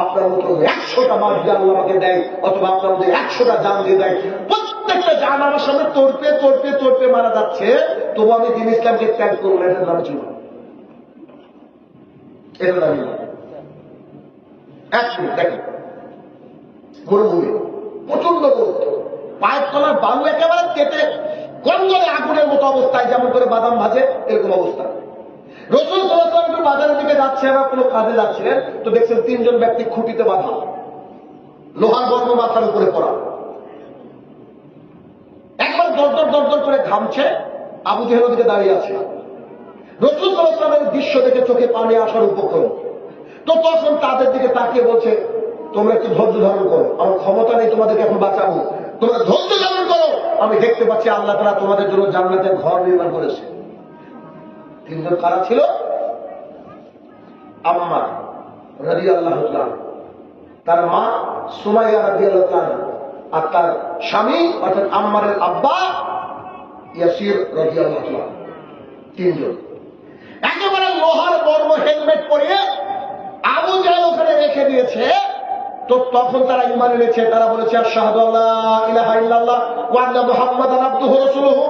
আপনার মতো 100টা মা যদি আল্লাহ আমাকে দেয়, অথবা আপনার মধ্যে 100টা জান দিয়ে দেয়, প্রত্যেকটা জান আমার সামনে তড়পে তড়পে তড়পে মারা যাচ্ছে, তবু আমি দ্বীন ইসলামকে ত্যাগ করবো না। এটার নাম ছিল, এটার নাম এক মিনিট দেখেন, মরুভূমি, প্রচন্ড রোদ, পায়ের তলার বালু একেবারে কেটে গন্ধরে আগুনের মতো অবস্থায়, যেমন করে বাদাম ভাজে এরকম অবস্থা। রাসূল সাল্লাল্লাহু আলাইহি ওয়াসাল্লাম বাজারের দিকে যাচ্ছে, আবার কোনো কাজে যাচ্ছিলেন, তো দেখছেন 3 জন ব্যক্তি খুঁটিতে বাঁধা, লোহার বর্ম মাথার উপরে পড়া, একবার দরদর দরদর করে ঘামছে, আবু জেহেল দিকে দাঁড়িয়ে আছে। রাসূল সাল্লাল্লাহু আলাইহি ওয়াসাল্লামের দৃশ্য দেখে চোখে পানি আসার উপক্রম। তো তখন তাদের দিকে তাকিয়ে বলছে, তোমরা একটু ধৈর্য ধারণ করো, আমার ক্ষমতা নেই তোমাদেরকে এখন বাঁচাবো, তোমরা ধৈর্য ধারণ করো, আমি দেখতে পাচ্ছি আল্লাহ তাআলা তোমাদের জন্য জান্নাতে ঘর নির্মাণ করেছে। 3 জন কারা ছিল? আম্মা রাদিয়াল্লাহু তাআলা, তার মা সুমাইয়া রাদিয়াল্লাহু তাআলা, আর তার স্বামী অর্থাৎ আম্মারের আব্বা ইয়াসির রাদিয়াল্লাহু তাআলা। 3 জন একেবারে লোহার বর্ম হেলমেট পরিয়ে আবু জাহেল ওখানে রেখে দিয়েছে। তো তখন তারা ঈমান এনেছে, তারা বলেছে আশহাদু আল্লা ইলাহা ইল্লাল্লাহ ওয়া আন্না মুহাম্মাদান আবদুহু ওয়া রাসূলুহু,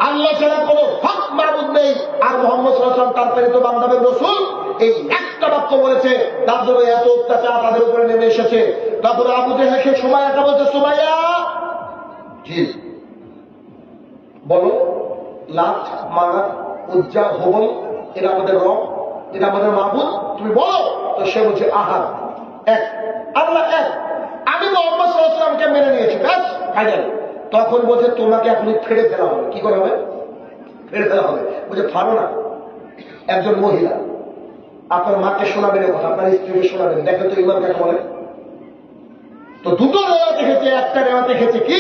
আল্লাহ ছাড়া কোনো হক মাবুদ নেই, আর মুহাম্মদ সাল্লাল্লাহু আলাইহি ওয়াসাল্লাম তার প্রেরিত বান্দা এবং রাসূল। এই একটা বাক্য বলেছে, তার জন্য এত অত্যাচার তাদের উপরে নেমে এসেছে। তারপরে আবু জেহেলকে সুমাইয়াকে বলছে, সুমাইয়া জি বলো, লাত মানাত উজ্জা হুবল এটা আমাদের রব, এটা আমাদের মাবুদ, তুমি বলো। তো সে বলছে আহাদ, এক, আল্লাহ এক, আমি মুহাম্মদ সাল্লাল্লাহু আলাইহি ওয়াসাল্লামকে মেনে নিয়েছি, ব্যাস ফাইনাল। তখন বলছে তোমাকে এখনই ফেড়ে ফেলা হবে। কি করা হবে? ফেড়ে ফেলা হবে। বলছে পারো না, একজন মহিলা আপনার মাকে শোনাবেন কথা, আপনার স্ত্রীকে শোনাবেন, দেখে তো ইমান কাকে বলে। তো দুটো রেওয়াত দেখেছে, একটা রেওয়াত দেখেছে কি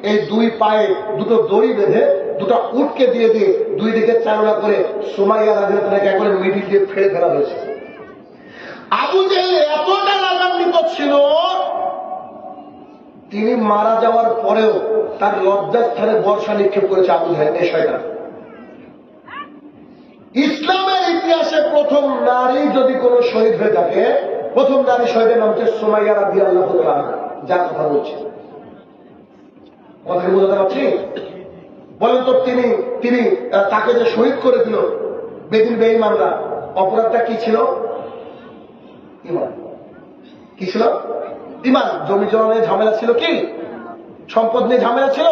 এই 2 পায়ে 2টো দড়ি বেঁধে 2টা উটকে দিয়ে দিয়ে 2 দিকে চালনা করে সুমাইয়া রাদিয়াল্লাহু তাআলাকে একবারে মিডিল দিয়ে ফেড়ে ফেলা হয়েছে। আবু জেহেল এতটা রাগান্বিত ছিল, তিনি মারা যাওয়ার পরেও তার লজ্জাস্থানে বর্ষা নিক্ষেপ করেছে আবু জেহেল এই শয়তান। ইসলামের ইতিহাসে প্রথম নারী যদি কোন শহীদ হয়ে থাকে, প্রথম নারী শহীদের নাম হচ্ছে সুমাইয়া রাদিয়াল্লাহু তাআলা, যার কথা বলছি। কথা বোঝাতে পারছি? বলেন তো, তিনি তাকে যে শহীদ করে দিল বেদিন বেঈমানরা, অপরাধটা কি ছিল? ইমান। কি ছিল? ইমান। জমি জমা নিয়ে ঝামেলা ছিল? কি সম্পদ নিয়ে ঝামেলা ছিল?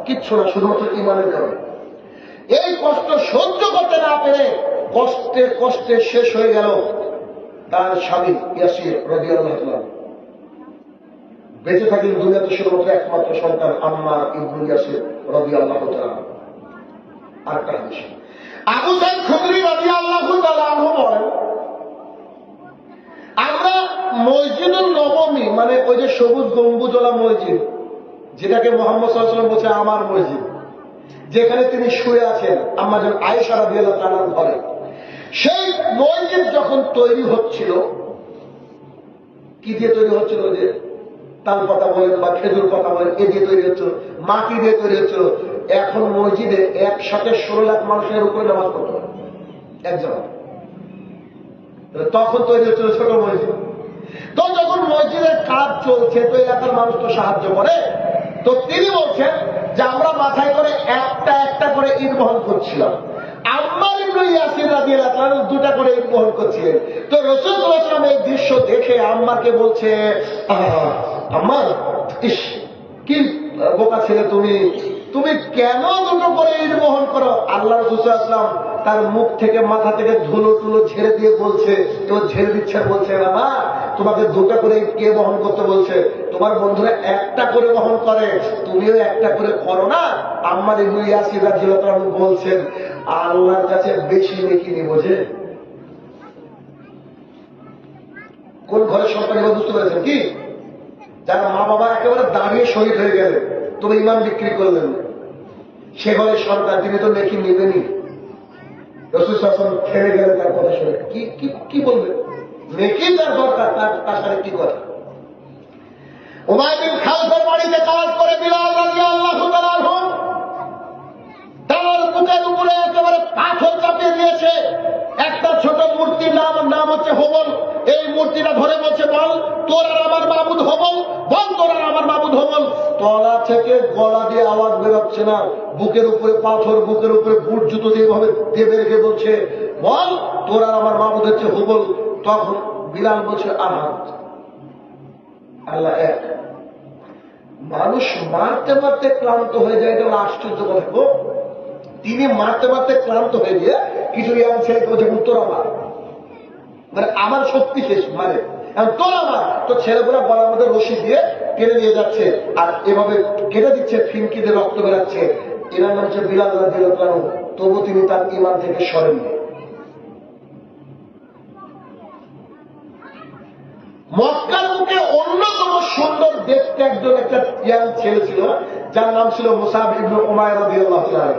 কিচ্ছু না, শুধুমাত্র ইমানের কারণে। এই কষ্ট সহ্য করতে না পেরে কষ্টে কষ্টে শেষ হয়ে গেল তার স্বামী ইয়াসির রাদিয়াল্লাহু তাআলা। বেঁচে থাকলেন দুনিয়াতে শুধুমাত্র একমাত্র সন্তান আম্মার ইবনে ইয়াসির রাদিয়াল্লাহু তাআলা। আরেকটা হাদিস, আবু সাঈদ খুদরি রাদিয়াল্লাহু তাআলা আনহু বলেন, আমরা মসজিদুল নববী, মানে ওই যে সবুজ গম্বুজওয়ালা মসজিদ, যেটাকে মুহাম্মদ সাল্লাল্লাহু আলাইহি ওয়াসাল্লাম বলছে আমার মসজিদ, যেখানে তিনি শুয়ে আছেন আম্মা জান আয়েশা রাদিয়াল্লাহু তাআলার ঘরে, সেই মসজিদ যখন তৈরি হচ্ছিল, কি দিয়ে তৈরি হচ্ছিল? যে তাল পাতা বলেন বা খেজুর পাতা বলেন, এ দিয়ে তৈরি হচ্ছিল, মাটি দিয়ে তৈরি হচ্ছিল। এখন মসজিদে একসাথে 16 লাখ মানুষের উপরে নামাজ পড়তো একজন। তখন তৈরি হচ্ছিল ছোট মসজিদ। তো যখন মসজিদের কাজ চলছে, তো এলাকার মানুষ তো সাহায্য করে, তো তিনি বলছেন যে আমরা মাথায় করে একটা একটা করে ইট বহন করছিলাম। আম্মার ইবনে ইয়াসির রাদিয়াল্লাহু তাআলা 2টা করে ইট বহন করছিলেন। তো রাসূল সাল্লাল্লাহু আলাইহি ওয়াসাল্লাম এই দৃশ্য দেখে আম্মারকে বলছে, আম্মার, ইস কি বোকা ছেলে তুমি, তুমি কেন 2টো করে ইট বহন করো? আল্লাহ রাসূল সাল্লাল্লাহু আলাইহি ওয়াসাল্লাম তার মুখ থেকে মাথা থেকে ধুলো টুলো ঝেড়ে দিয়ে বলছে, তো ঝেড়ে দিচ্ছে, বলছে বাবা তোমাকে 2টা করে কে বহন করতে বলছে? তোমার বন্ধুরা একটা করে বহন করে, তুমিও একটা করে করো না। আম্মার ইবনে ইয়াসির রাদিয়াল্লাহু তাআলা বলছেন, আল্লাহর কাছে বেশি নেকি নিব। যে কোন ঘরের সন্তান এবার বুঝতে পেরেছেন কি? যারা মা বাবা একেবারে দাঁড়িয়ে শহীদ হয়ে গেলেন, তবে ইমান বিক্রি করলেন, সে ঘরের সন্তান, তিনি তো নেকি নেবেনই। রাসূল সাল্লাল্লাহু আলাইহি ওয়াসাল্লাম থেমে গেলেন তার কথা শুনে। কি বলবে? নেকি তার দরকার, তার সাথে কি কথা? উমাইর বিন খালফের বাড়িতে কাজ করে বিলাল রাদিয়াল্লাহু তাআলা আনহু, তার বুকের উপরে একেবারে পাথর চাপিয়ে দিয়েছে। একটা ছোট মূর্তির নাম হচ্ছে হবল। এই মূর্তিটা ধরে বলছে, বল তোর আর আমার মাবুদ হবল, বল তোর আর আমার মাবুদ হবল। তলা থেকে গলা দিয়ে আওয়াজ বেরোচ্ছে না, বুকের উপরে পাথর, বুকের উপরে বুট জুতো দিয়ে ভাবে দেবে রেখে বলছে, বল তোর আর আমার মাবুদ হচ্ছে হবল। তখন বিলাল বলছে, আহাদ, আল্লাহ এক। মানুষ মারতে মারতে ক্লান্ত হয়ে যায়, এটা আশ্চর্য কথা গো। তিনি মারতে মারতে ক্লান্ত হয়ে গিয়ে কিছু ইয়াং ছেলেকে বলছে, তোর আমার, মানে আমার শক্তি শেষ, মারে তোর আমার। তো ছেলেগুলা বলার মধ্যে রশি দিয়ে কেটে নিয়ে যাচ্ছে, আর এভাবে কেটে দিচ্ছে, ফিনকি দিয়ে রক্ত বেরাচ্ছে। এনার নাম হচ্ছে বিলাল রাদিয়াল্লাহু তাআলা। তবু তিনি তার ঈমান থেকে সরেননি। মক্কার মুখে অন্যতম সুন্দর দেখতে একজন একটা ইয়াং ছেলে ছিল, যার নাম ছিল মুসাব ইবনে উমাইর রাদিয়াল্লাহু তাআলা।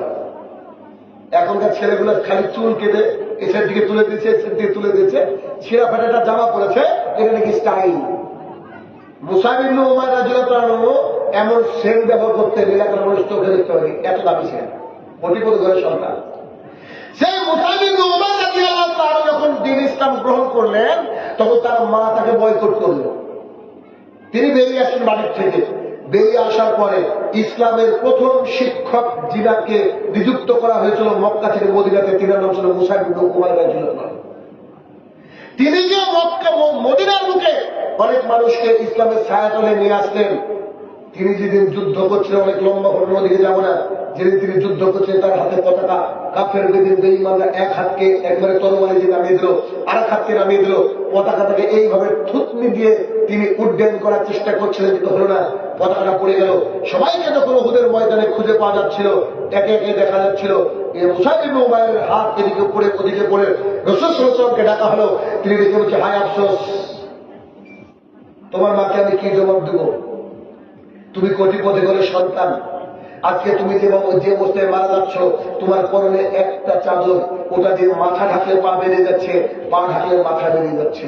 এখনকার ছেলেগুলো খালি চুল কেটে এসের দিকে তুলে দিচ্ছে, এসের দিকে তুলে দিচ্ছে, ছেঁড়া ফাটাটা জামা পড়েছে, এটা নাকি স্টাইল। মুসাব ইবনে উমাইর রাদিয়াল্লাহু তাআলা এমন সেন্ট ব্যবহার করতেন, এলাকার মানুষ চোখে দেখতে পারে, এত দামি ছিলেন, কোটিপতি ঘরের সন্তান। সেই মুসাব ইবনে উমাইর রাদিয়াল্লাহু তাআলা যখন দ্বীন ইসলাম গ্রহণ করলেন, তখন তার মা তাকে বয়কট করল। তিনি বেরিয়ে আসেন বাড়ির থেকে। বেরিয়ে আসার পরে ইসলামের প্রথম শিক্ষক যিনাকে নিযুক্ত করা হয়েছিল মক্কা থেকে মদিনাতে, তিনার নাম ছিল মুসাব ইবনে উমাইর রাদিয়াল্লাহু তাআলা। তিনি যে মক্কা মদিনার মুখে অনেক মানুষকে ইসলামের ছায়াতলে নিয়ে আসলেন। তিনি যেদিন যুদ্ধ করছিলেন, অনেক লম্বা ঘটনা, দিকে যাব না, যেদিন তিনি যুদ্ধ করছিলেন, তার হাতে পতাকা, কাফের বেদিন বেঈমানরা এক হাতকে একবারে তরবারি দিয়ে নামিয়ে দিল, আর এক হাতকে নামিয়ে দিল, পতাকাটাকে এইভাবে থুতনি দিয়ে তিনি উড্ডয়ন করার চেষ্টা করছিলেন, কিন্তু হলো না, পতাকাটা পড়ে গেল। সবাইকে যখন উহুদের ময়দানে খুঁজে পাওয়া যাচ্ছিল, একে একে দেখা যাচ্ছিল মুসাব ইবনে উমাইরের হাত এদিকে পড়ে ওদিকে পড়ে। রাসূল সাল্লাল্লাহু আলাইহি ওয়াসাল্লামকে ডাকা হলো, তিনি দেখে বলছে, হায় আফসোস, তোমার মাকে আমি কি জবাব দেব? তুমি কোটিপতি ঘরের সন্তান, আজকে তুমি যে অবস্থায় মারা যাচ্ছ, তোমার পরনে একটা চাদর, ওটা দিয়ে মাথা ঢাকলে পা বেরিয়ে যাচ্ছে, পা ঢাকলে মাথা বেরিয়ে যাচ্ছে।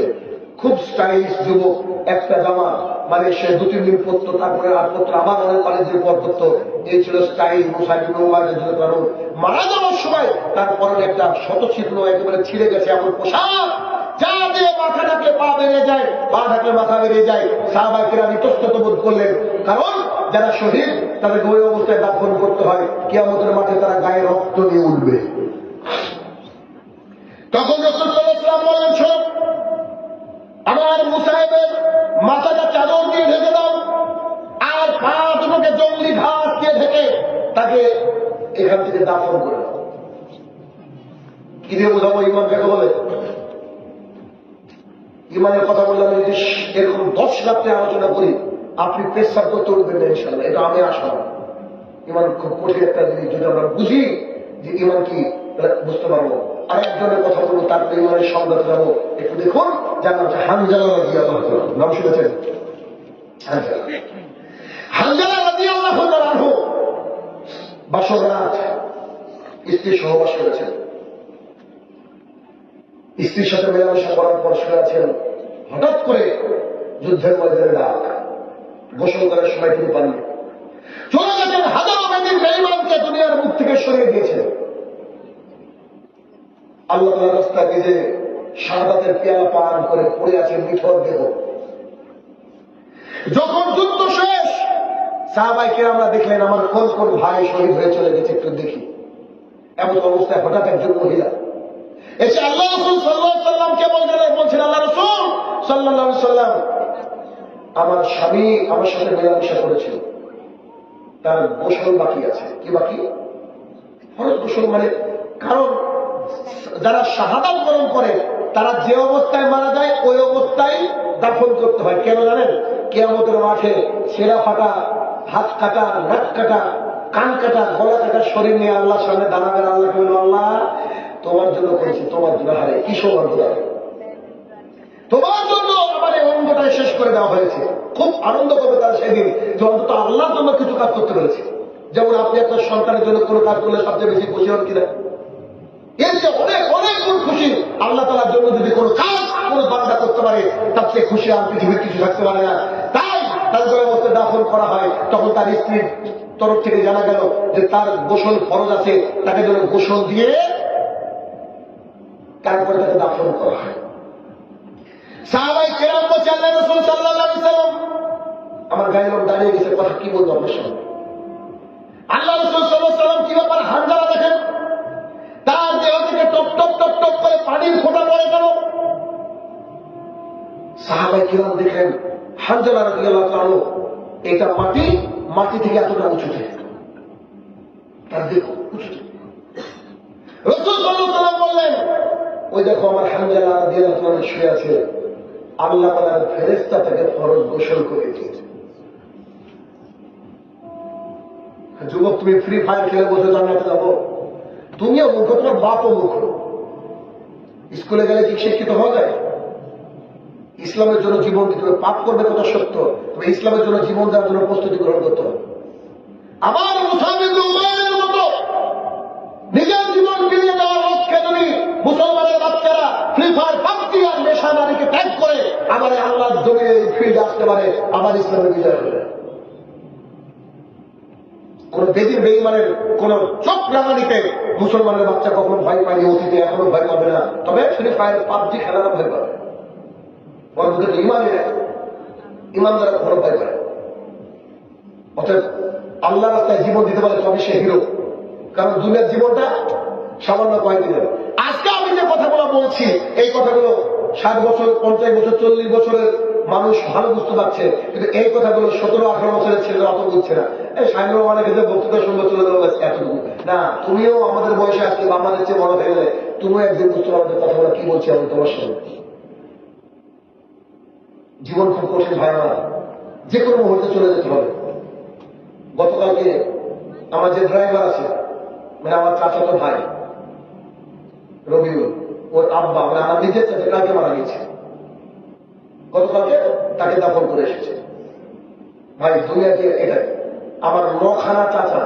খুব স্টাইলিশ যুবক, একটা জামা মানে সে 2-3 দিন পরতো, তারপরে আর পরতো, আবার অনেক কলেজের পর পরতো। এই ছিল স্টাইল। কারণ মারা যাওয়ার সময় তারপরে একটা শতছিদ্র একেবারে ছিঁড়ে গেছে এমন পোশাক, যা দিয়ে মাথা ঢাকলে পা বেরিয়ে যায়, পা ঢাকলে মাথা বেরিয়ে যায়। সাহাবায়ে কেরাম ইতস্তত বোধ করলেন, কারণ যারা শহীদ তাদেরকে ওই অবস্থায় দাফন করতে হয়, কিয়ামতের মাঠে তারা গায়ে রক্ত নিয়ে উঠবে। তখন রাসূল সাল্লাল্লাহু আলাইহি ওয়াসাল্লাম বললেন, শোনো, আমার মুসাইবের মাথাটা চাদর দিয়ে ঢেকে দাও, আর পা দুটোকে জঙ্গলি ঘাস দিয়ে ঢেকে তাকে এখান থেকে দাফন করে দাও। কি দিয়ে বোঝাবো ইমান কাকে বলে? ইমানের কথা বললাম, যদি এরকম 10 রাত্রে আলোচনা করি আপনি পেশাব করতে উঠবেন না ইনশাআল্লাহ, এটা আমি আশা। ইমান খুব কঠিন একটা জিনিস, যদি আমরা বুঝি যে ইমান কি বুঝতে পারবো। আরেকজনের কথা বলবো, তারপরে ইমানের সংজ্ঞা যাবো। একটু দেখুন, যার নাম হানজালা রাদিয়াল্লাহু আনহু, নাম শুনেছেন? হানজালা রাদিয়াল্লাহু আনহু বাসর রাত স্ত্রী সহবাস করেছেন। স্ত্রীর সাথে মেলামেশা করার পর শুনে আছেন, হঠাৎ করে যুদ্ধের ময়দানে ডাক। গোসল করার সময় তিনি পাননি, চলে গেছেন। হাজারো বেদিন বেঈমানকে দুনিয়ার মুখ থেকে সরিয়ে দিয়েছেন। আল্লাহ তাআলার রাস্তায় নিজে শাহাদাতের পেয়ালা পান করে পড়ে আছেন নিথর দেহ। যখন যুদ্ধ শেষ, সাহাবায়ে কেরামরা দেখলেন আমার কোন কোন ভাই শহীদ হয়ে চলে গেছে, একটু দেখি। এমন অবস্থায় হঠাৎ একজন মহিলা এসে আল্লাহ রাসূল সাল্লাল্লাহু আলাইহি ওয়াসাল্লামকে বলছেন, আল্লাহ রাসূল সাল্লাল্লাহু আলাইহি ওয়াসাল্লাম, আমার স্বামী আমার সাথে মেলামেশা করেছিল, তার গোসল বাকি আছে। কি বাকি? ফরজ গোসল। মানে কারণ যারা শাহাদাত বরণ করে তারা যে অবস্থায় মারা যায় ওই অবস্থায় দাফন করতে হয়। কেন জানেন? কিয়ামতের মাঠে ছেঁড়া ফাটা, হাত কাটা, নাক কাটা, কান কাটা, গলা কাটা শরীর নিয়ে আল্লাহর সামনে দাঁড়াবেন। আল্লাহকে বলবো, আল্লাহ তোমার জন্য করেছি, তোমার জন্য। হারে কি সৌভাগ্য, তোমার জন্য আমার এই অঙ্গটাই শেষ করে দেওয়া হয়েছে। খুব আনন্দ করবে তারা সেদিন, যে অন্তত আল্লাহর জন্য কিছু কাজ করতে পেরেছে। যেমন আপনি একটা সন্তানের জন্য কোনো কাজ করলে সবচেয়ে বেশি খুশি হন কিনা? এর চেয়ে অনেক অনেক গুণ খুশি। আল্লাহ তাআলার জন্য যদি কোনো কাজ কোনো বান্দা করতে পারে, তার চেয়ে খুশি আর পৃথিবীর কিছু থাকতে পারে না। তাই তার যে অবস্থায় দাফন করা হয়, তখন তার স্ত্রীর তরফ থেকে জানা গেল যে তার গোসল ফরজ আছে, তাকে যেন গোসল দিয়ে তারপরে তাকে দাফন করা হয়। সাহাবায়ে কেরাম বলছেন, আল্লাহ রাসূল সাল্লাল্লাহু আলাইহি ওয়াসাল্লাম, আমার গায়ে লোক দাঁড়িয়ে গেছে, কথা কি বলবো আপনার সঙ্গে। আল্লাহ রাসূল সাল্লাল্লাহু আলাইহি ওয়াসাল্লাম কি ব্যাপার? হানজালা দেখেন, তার দেহ থেকে টপ টপ টপ টপ করে পানির ফোঁটা পড়ে গেল। সাহাবায়ে কেরাম দেখেন হানজালা রাদিয়াল্লাহু তাআলা, এটা মাটি থেকে এতটা উঁচুতে, তার দেহ উঁচুতে। রাসূল সাল্লাল্লাহু আলাইহি ওয়াসাল্লাম বললেন, ওই দেখো আমার হানজালা রাদিয়াল্লাহু তাআলা শুয়ে আছে, আল্লাহ তাআলার ফেরেশতা তাকে ফরজ গোসল করে দিয়েছে। যুবক, তুমি ফ্রি ফায়ার খেলে বসে জান্নাতে যাবো? তুমিও মূর্খ, তোমার বাপও মূর্খ। স্কুলে গেলে কি শিক্ষিত হওয়া যায়? ইসলামের জন্য জীবন দিতে হবে। পাপ করবে কথা সত্য, তবে ইসলামের জন্য জীবন দেওয়ার জন্য প্রস্তুতি গ্রহণ করতে হবে। আমার মুসলমানের মতো নিজের জীবন ফিরিয়ে দেওয়ার লক্ষ্যে যদি মুসলমানের বাচ্চারা ফ্রি ফায়ার, পাবজি আর নেশাদারিকে ত্যাগ করে আমার আল্লাহর জমিনে এই ফিল্ডে আসতে পারে, আমার ইসলামের বিজয় হবে। কোন বেদিন বেঈমানের কোন চোখ রাঙানিতে মুসলমানের বাচ্চা কখনো ভয় পায়নি, অতীতে এখনো ভয় পাবে না। তবে ফ্রি ফায়ার, পাবজি খেলানো ভয় পাবে। ইমান দ্বারা কখনো ভয় পায়। অতএব আল্লাহ রাস্তায় জীবন দিতে পারে তবে সে হিরো। কারণ দুনিয়ার জীবনটা সামান্য কয়েকদিনের। আজকে আমি যে কথাগুলো বলছি, এই কথাগুলো 60 বছর, 50 বছর, 40 বছরের মানুষ ভালো বুঝতে পারছে, কিন্তু এই কথাগুলো 17-18 বছরের ছেলেরা অত বুঝছে না। এই সাইনুর রহমানের ক্ষেত্রে বক্তৃতা শুনবে চলে যাবো এতটুকু না। তুমিও আমাদের বয়সে আজকে আমাদের চেয়ে বড় হয়ে গেলে তুমিও একদিন বুঝতে পারবে কথাগুলো কি বলছি আমি তোমার সঙ্গে। জীবন খুব কঠিন ভাই আমার, যে কোনো মুহূর্তে চলে যেতে হবে। গতকালকে আমার যে ড্রাইভার আছে, মানে আমার চাচাতো ভাই রবিউল, ওর আব্বা, মানে আমার নিজের চাচা, কালকে মারা গেছে। গতকালকে তাকে দাফন করে এসেছে। ভাই দুনিয়াতে এটাই। আমার 9খানা চাচা,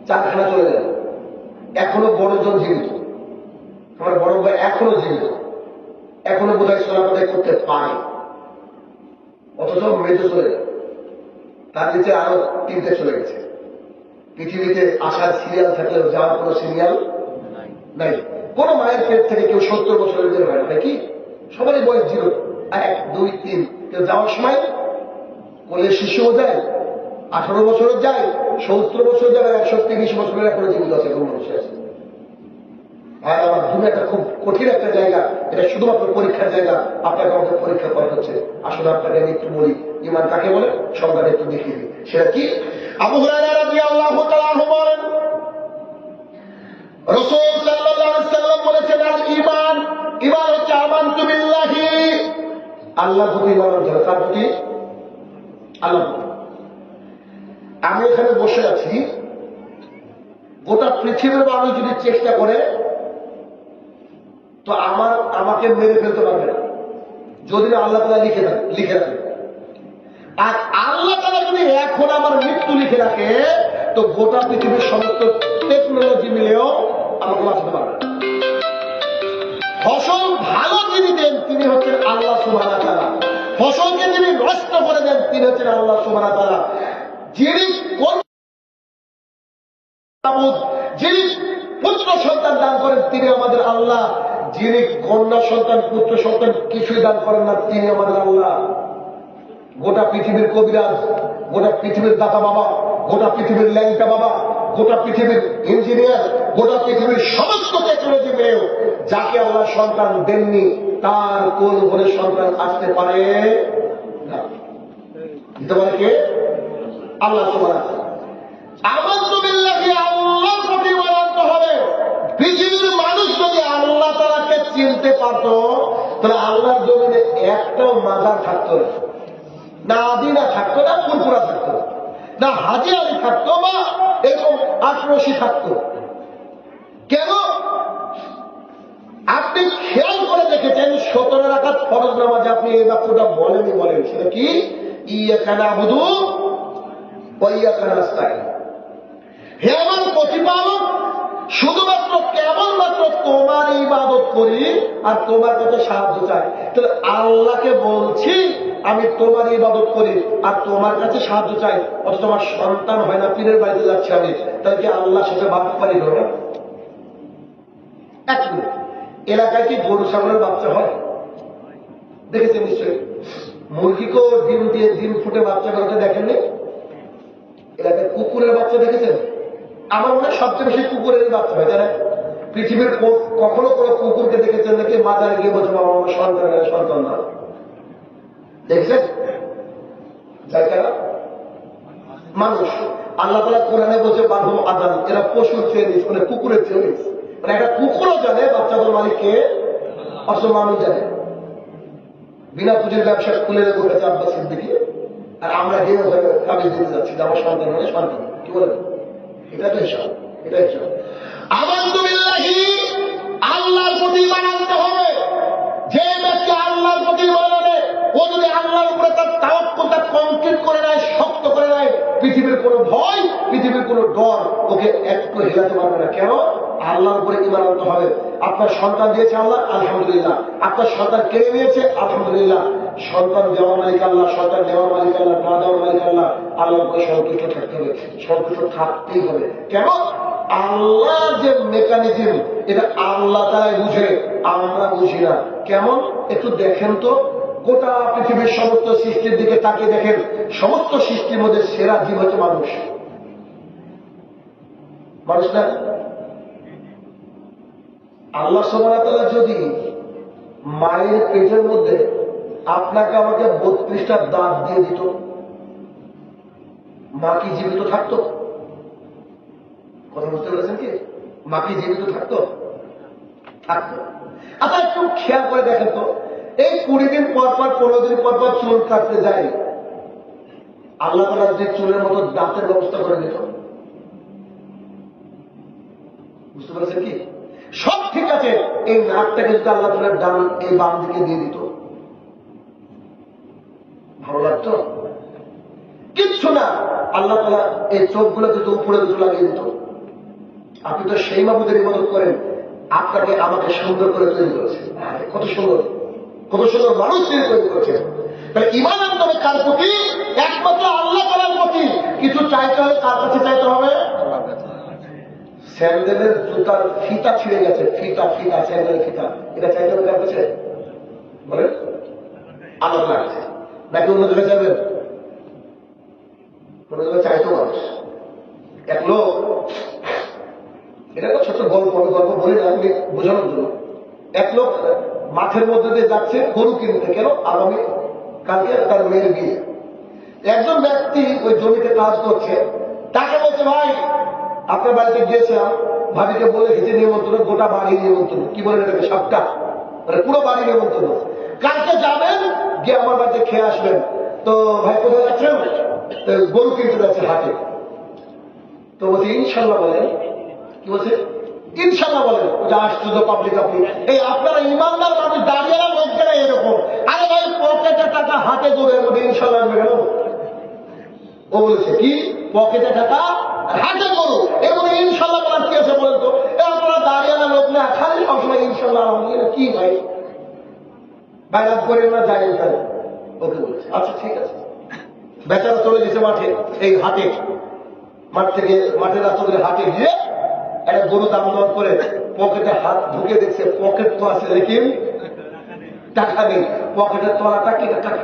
4খানা চলে গেল, এখনো বড়জন জীবিত। আমার বড় ভাই এখনো জীবিত, এখনো বোধহয় চলাফেরা করতে পারে, অথচ মেজে চলে যায়, তার নিচে আরো 3টে চলে গেছে। পৃথিবীতে আসার সিরিয়াল থাকলেও যাওয়ার কোনো সিরিয়াল নাই। কোন মায়ের পেট থেকে কেউ 70 বছরের বের হয় না, কি সবারই বয়স 0, 1, 2, 3। কেউ যাওয়ার সময় কোলে শিশুও যায়, 18 বছরও যায়, 70 বছর যাবে, 130 বছরের এখনো জীবিত আছে কোন মানুষের আছে। আর আমার দুনিয়াটা খুব কঠিন একটা জায়গা, এটা শুধুমাত্র পরীক্ষার জায়গা। আপনাকে আমাকে পরীক্ষা করা হচ্ছে। আসলে আপনাকে আমি একটু বলি ঈমান কাকে বলে, সংজ্ঞাটা একটু দেখিয়ে দিই। সেটা কি? আবু হুরায়রা রাদিয়াল্লাহু তাআলা আনহু বলেন, রাসূল সাল্লাল্লাহু আলাইহি ওয়াসাল্লাম বলেছেন, আল ঈমান, ঈমান হচ্ছে আমানতু বিল্লাহি, আল্লাহর প্রতি ঈমান আনতে হবে। কার প্রতি? আল্লাহর প্রতি। আমি এখানে বসে আছি, গোটা পৃথিবীর মানুষ যদি চেষ্টা করে তো আমাকে মেরে ফেলতে পারবে না, যদি না আল্লাহ তাআলা লিখে রাখে। আর আল্লাহ তাআলা যদি এখন আমার মৃত্যু লিখে রাখে তো গোটা পৃথিবীর সমস্ত টেকনোলজি মিলেও আমাকে বাঁচাতে পারবে। ফসল ভালো যিনি দেন তিনি হচ্ছেন আল্লাহ সুবহানাহু ওয়া তাআলা, ফসলকে যিনি নষ্ট করে দেন তিনি হচ্ছেন আল্লাহ সুবহানাহু ওয়া তাআলা। যিনি যিনি পুত্র সন্তান দান করেন তিনি আমাদের আল্লাহ, যিনি কন্যা সন্তান পুত্র সন্তান কিছুই দান করেন না তিনি আমাদের আল্লাহ। গোটা পৃথিবীর কবিরাজ, গোটা পৃথিবীর দাতা বাবা, গোটা পৃথিবীর ল্যাংটা বাবা, গোটা পৃথিবীর ইঞ্জিনিয়ার, গোটা পৃথিবীর সমস্ত টেকনোলজি মেয়েও যাকে আল্লাহ সন্তান দেননি তার কোন ঘরে সন্তান আসতে পারে না। দিতে পারে কে? আল্লাহ সুবহানাহু ওয়া তাআলা। আমানতু বিল্লাহি, আল্লাহর প্রতি ঈমান আনতে হবে। পৃথিবীর মানুষ যদি আল্লাহ তাআলাকে চিনতে পারত তাহলে আল্লাহর জমিনে একটাও মাজার থাকতো না, না আদিনা থাকতো না, ফুরফুরা থাকতো না, হাজি আলী থাকতো বা এরকম আটরশি থাকতো। কেন? আপনি খেয়াল করে দেখেছেন 17 রাকাত ফরজ নামাজে আপনি এই বাক্যটা বলেন, সেটা কি? ইয়াকা নাবুদু ওয়া ইয়াকা নাস্তাইন। হে আমার প্রতিপালক, শুধুমাত্র কেবলমাত্র তোমার ইবাদত করি আর তোমার কাছে সাহায্য চাই। তাহলে আল্লাহকে বলছি আমি তোমার ইবাদত করি আর তোমার কাছে সাহায্য চাই, অথচ আমার সন্তান হয় না, পীরের বাড়িতে যাচ্ছি আমি, তাহলে কি আল্লাহর সাথে বাঁধতে পারি না? এক মিনিট, এলাকায় কি গরু ছাগলের বাচ্চা হয়? দেখেছেন নিশ্চয়ই। মুরগিকেও ডিম দিয়ে ডিম ফুটে বাচ্চা বেরোতে দেখেননি? এলাকায় কুকুরের বাচ্চা দেখেছেন? আমার মনে হয় সবচেয়ে বেশি কুকুরের বাচ্চা হয়, তাই না? পৃথিবীর কখনো কোনো কুকুরকে দেখেছেন নাকি মাজারে গিয়ে বলছে বাবা আমার সন্তান না? দেখছেন? যাই কারা? মানুষ। আল্লাহ তাআলা কোরআনে বলছে বারহুম আযান, এরা পশুর চেয়ে নিস, মানে কুকুরের চেয়ে নিস। মানে একটা কুকুরও জানে বাচ্চাদের মালিককে, অথচ মানুষ জানে। বিনা পুঁজির ব্যবসা খুলে বসেছে আব্বাস সিদ্দিকী, আর আমরা গিয়ে কাবিজ দিতে যাচ্ছি যে আমার সন্তান মানে সন্তান। কি বলেন? এটা তো হিসাব, এটা হিসাব। আমানতু বিল্লাহি, আল্লাহর প্রতি ঈমান আনতে হবে। যে ব্যক্তি আল্লাহর প্রতি ঈমান আনে ও যদি আল্লাহর উপরে তার তাওয়াক্কুলটা কমপ্লিট করে নেয়, শক্ত করে নেয়, পৃথিবীর কোনো ভয়, পৃথিবীর কোনো ডর ওকে একটু হেলাতে পারবে না। কেন? আল্লাহর উপরে ঈমান আনতে হবে। আপনার সন্তান দিয়েছে আল্লাহ, আলহামদুলিল্লাহ। আপনার সন্তান কেড়ে নিয়েছে, আলহামদুলিল্লাহ। সন্তান দেওয়ার মালিক আল্লাহ, সন্তান দেওয়ার মালিক আল্লাহ, না দেওয়ার মালিক আল্লাহ। আল্লাহর উপরে সন্তুষ্ট থাকতে হবে, সন্তুষ্ট থাকতেই হবে। কেন? আল্লাহ যে মেকানিজম এটা আল্লাহ তাআলাই বুঝে, আমরা বুঝি না। কেমন? একটু দেখেন তো, গোটা পৃথিবীর সমস্ত সৃষ্টির দিকে তাকিয়ে দেখেন, সমস্ত সৃষ্টির মধ্যে সেরা জীব হচ্ছে মানুষ। মানুষ না? আল্লাহ সুবহানাহু ওয়া তাআলা যদি মায়ের পেটের মধ্যে আপনাকে আমাকে 32টা দাঁত দিয়ে দিত, মা কি জীবিত থাকতো? কথা বুঝতে পেরেছেন কি? মা কি জীবিত থাকতো? থাকতো। আচ্ছা একটু খেয়াল করে দেখেন তো, এই 20 দিন পর পর 15 দিন পর পর চুল কাটতে যায়, আল্লাহ তাআলা যে চুলের মতো দাঁতের ব্যবস্থা করে দিত, বুঝতে পেরেছেন কি? সব ঠিক আছে, এই নাকটাকে যদি আল্লাহ তাআলা ডান এই বাম দিকে দিয়ে দিত, ভালো লাগতো? কিচ্ছু না। আল্লাহ তাআলা এই চোখগুলো যদি উপরে দুটো লাগিয়ে দিত, আপনি তো সেই মাবুদের ইবাদত করেন, আপনাকে আমাকে সুন্দর করে তৈরি করেছে। কত সুন্দর! কত সুন্দর মানুষ তিনি তৈরি করেছেন। তাহলে ইমান আনতে হবে কার প্রতি? একমাত্র আল্লাহ তাআলার প্রতি। কিছু চাইতে হলে কার কাছে চাইতে হবে? স্যান্ডেলের জুতার ফিতা ছিঁড়ে গেছে, ফিতা ফিতা স্যান্ডেলের ফিতা, এটা চাইতে হবে কার কাছে? বলেন আল্লাহ কাছে, নাকি অন্য জায়গায় চাইবেন? কোন জায়গায় চাইতো মানুষ। এক লোক, এটা একটা ছোট্ট গল্প, আমি গল্প বলি না, আমি বোঝানোর জন্য। এক লোক মাঠের মধ্যে দিয়ে যাচ্ছে গরু কিনতে, কেন? আগামী কালকে তার মেয়ের বিয়ে। একজন ব্যক্তি ওই জমিতে কাজ করছে, তাকে বলছে, ভাই আপনার বাড়িতে গিয়েছিলাম, ভাবিকে বলে গেছে নিমন্ত্রণ, গোটা বাড়ি নিমন্ত্রণ, কি বলে এটাকে, সবটা মানে পুরো বাড়ি নিমন্ত্রণ, কালকে যাবেন, গিয়ে আমার বাড়িতে খেয়ে আসবেন। তো ভাই কোথায় যাচ্ছেন? গরু কিনতে যাচ্ছে হাটে। তো বলছে ইনশাল্লাহ বলেন। কি বলছে? ইনশাল্লাহ বলেন। ওটা আশ্চর্য পাবলিক, আপনি এই আপনারা ইমানদার মানুষ, দাঁড়িয়ে লোকজনে এরকম, আরে ভাই পকেটে টাকা হাতে গরু, এর মধ্যে ইনশাল্লাহ আসবে কেন? ও বলেছে কি পকেটে টাকা হাতে গরু, এর মধ্যে ইনশাল্লাহ বলার কি আছে বলেন তো? আপনারা দাঁড়িয়ে লোক না, খালি সবসময় ইনশাল্লাহ কি ভাই বাইরাত করে না যাই তাই। ওকে বলেছে আচ্ছা ঠিক আছে। বেচারা চলে গেছে মাঠে, এই হাটে, মাঠ থেকে মাঠের রাস্তা ধরে হাটে গিয়ে একটা গরু দাম দর করে পকেটে হাত ঢুকে দেখছে পকেট তো আছে, লেকিন টাকা নেই। পকেটের তলাটা কেটে টাকা,